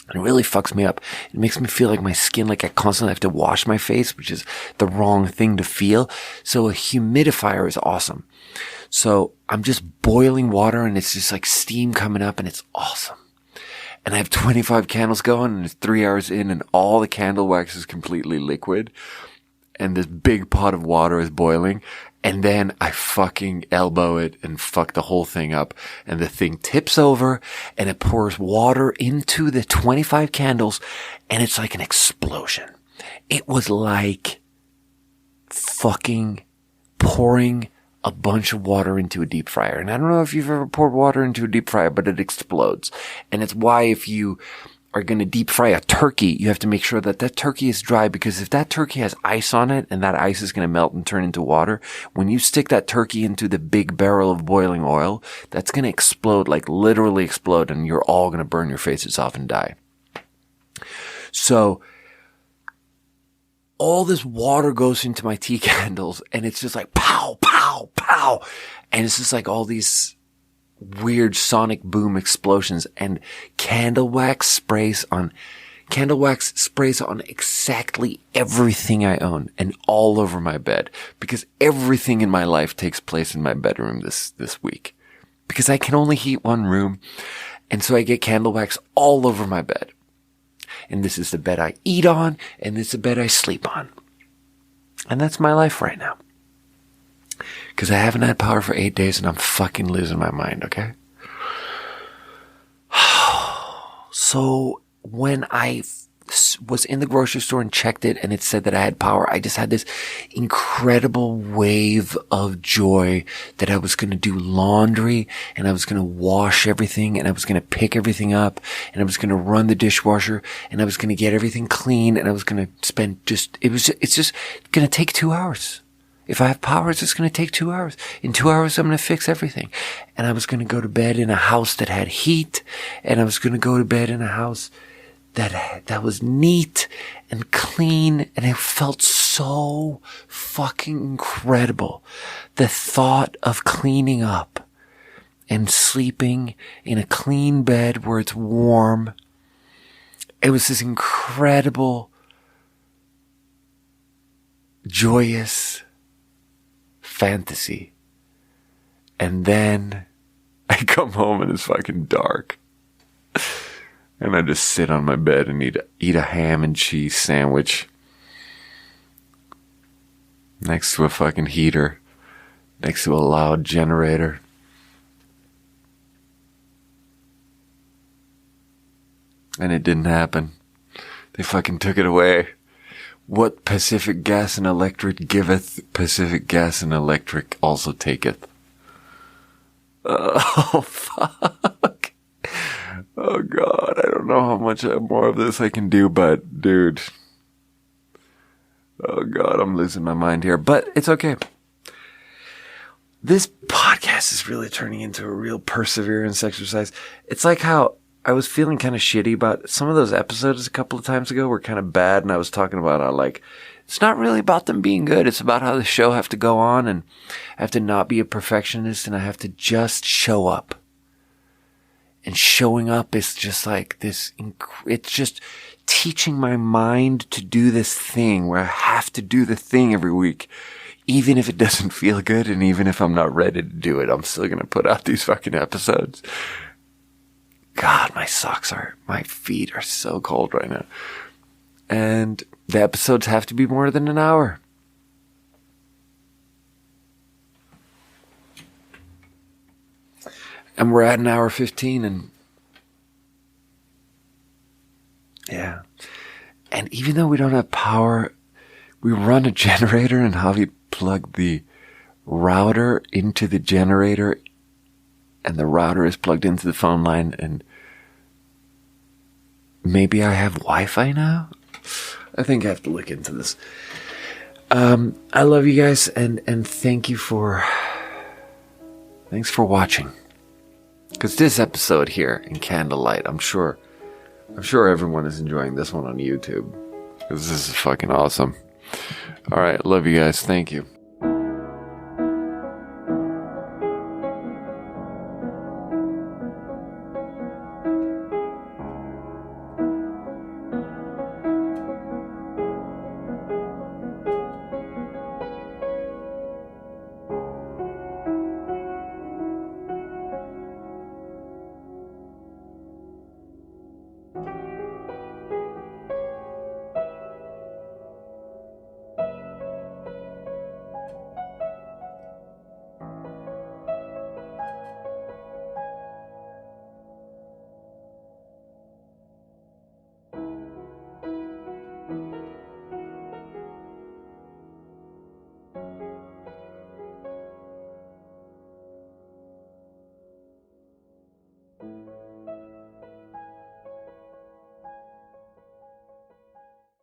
And it really fucks me up. It makes me feel like my skin, like I constantly have to wash my face, which is the wrong thing to feel. So a humidifier is awesome. So I'm just boiling water and it's just like steam coming up and it's awesome. And I have 25 candles going and it's 3 hours in and all the candle wax is completely liquid. And this big pot of water is boiling. And then I fucking elbow it and fuck the whole thing up. And the thing tips over and it pours water into the 25 candles. And it's like an explosion. It was like fucking pouring a bunch of water into a deep fryer. And I don't know if you've ever poured water into a deep fryer, but it explodes. And it's why if you are going to deep fry a turkey, you have to make sure that that turkey is dry, because if that turkey has ice on it and that ice is going to melt and turn into water, when you stick that turkey into the big barrel of boiling oil, that's going to explode, like literally explode, and you're all going to burn your faces off and die. So all this water goes into my tea candles and it's just like pow, pow, pow. And it's just like all these weird sonic boom explosions, and candle wax sprays on exactly everything I own and all over my bed, because everything in my life takes place in my bedroom this week, because I can only heat one room. And so I get candle wax all over my bed. And this is the bed I eat on, and this is the bed I sleep on. And that's my life right now. Because I haven't had power for 8 days and I'm fucking losing my mind, okay? So when I was in the grocery store and checked it and it said that I had power, I just had this incredible wave of joy that I was going to do laundry and I was going to wash everything and I was going to pick everything up and I was going to run the dishwasher and I was going to get everything clean and I was going to spend it's just going to take 2 hours. If I have power, it's just going to take 2 hours. In 2 hours, I'm going to fix everything. And I was going to go to bed in a house that had heat. And I was going to go to bed in a house that was neat and clean. And it felt so fucking incredible. The thought of cleaning up and sleeping in a clean bed where it's warm. It was this incredible, joyous fantasy. And then I come home and it's fucking dark. And I just sit on my bed and eat a ham and cheese sandwich next to a fucking heater, next to a loud generator. And it didn't happen. They fucking took it away. What Pacific Gas and Electric giveth, Pacific Gas and Electric also taketh. Oh, fuck. Oh, God. I don't know how much more of this I can do, but, dude. Oh, God. I'm losing my mind here, but it's okay. This podcast is really turning into a real perseverance exercise. It's like how I was feeling kind of shitty about some of those episodes a couple of times ago were kind of bad. And I was talking about how, like, it's not really about them being good. It's about how the show have to go on and I have to not be a perfectionist and I have to just show up. And showing up is just like this, it's just teaching my mind to do this thing where I have to do the thing every week. Even if it doesn't feel good and even if I'm not ready to do it, I'm still going to put out these fucking episodes. God, my feet are so cold right now. And the episodes have to be more than an hour. And we're at an hour 15 and And even though we don't have power, we run a generator, and Javi plugged the router into the generator, and the router is plugged into the phone line, and maybe I have Wi-Fi now? I think I have to look into this. I love you guys, and thanks for watching. Because this episode here in Candlelight, I'm sure everyone is enjoying this one on YouTube. Because this is fucking awesome. Alright, love you guys. Thank you.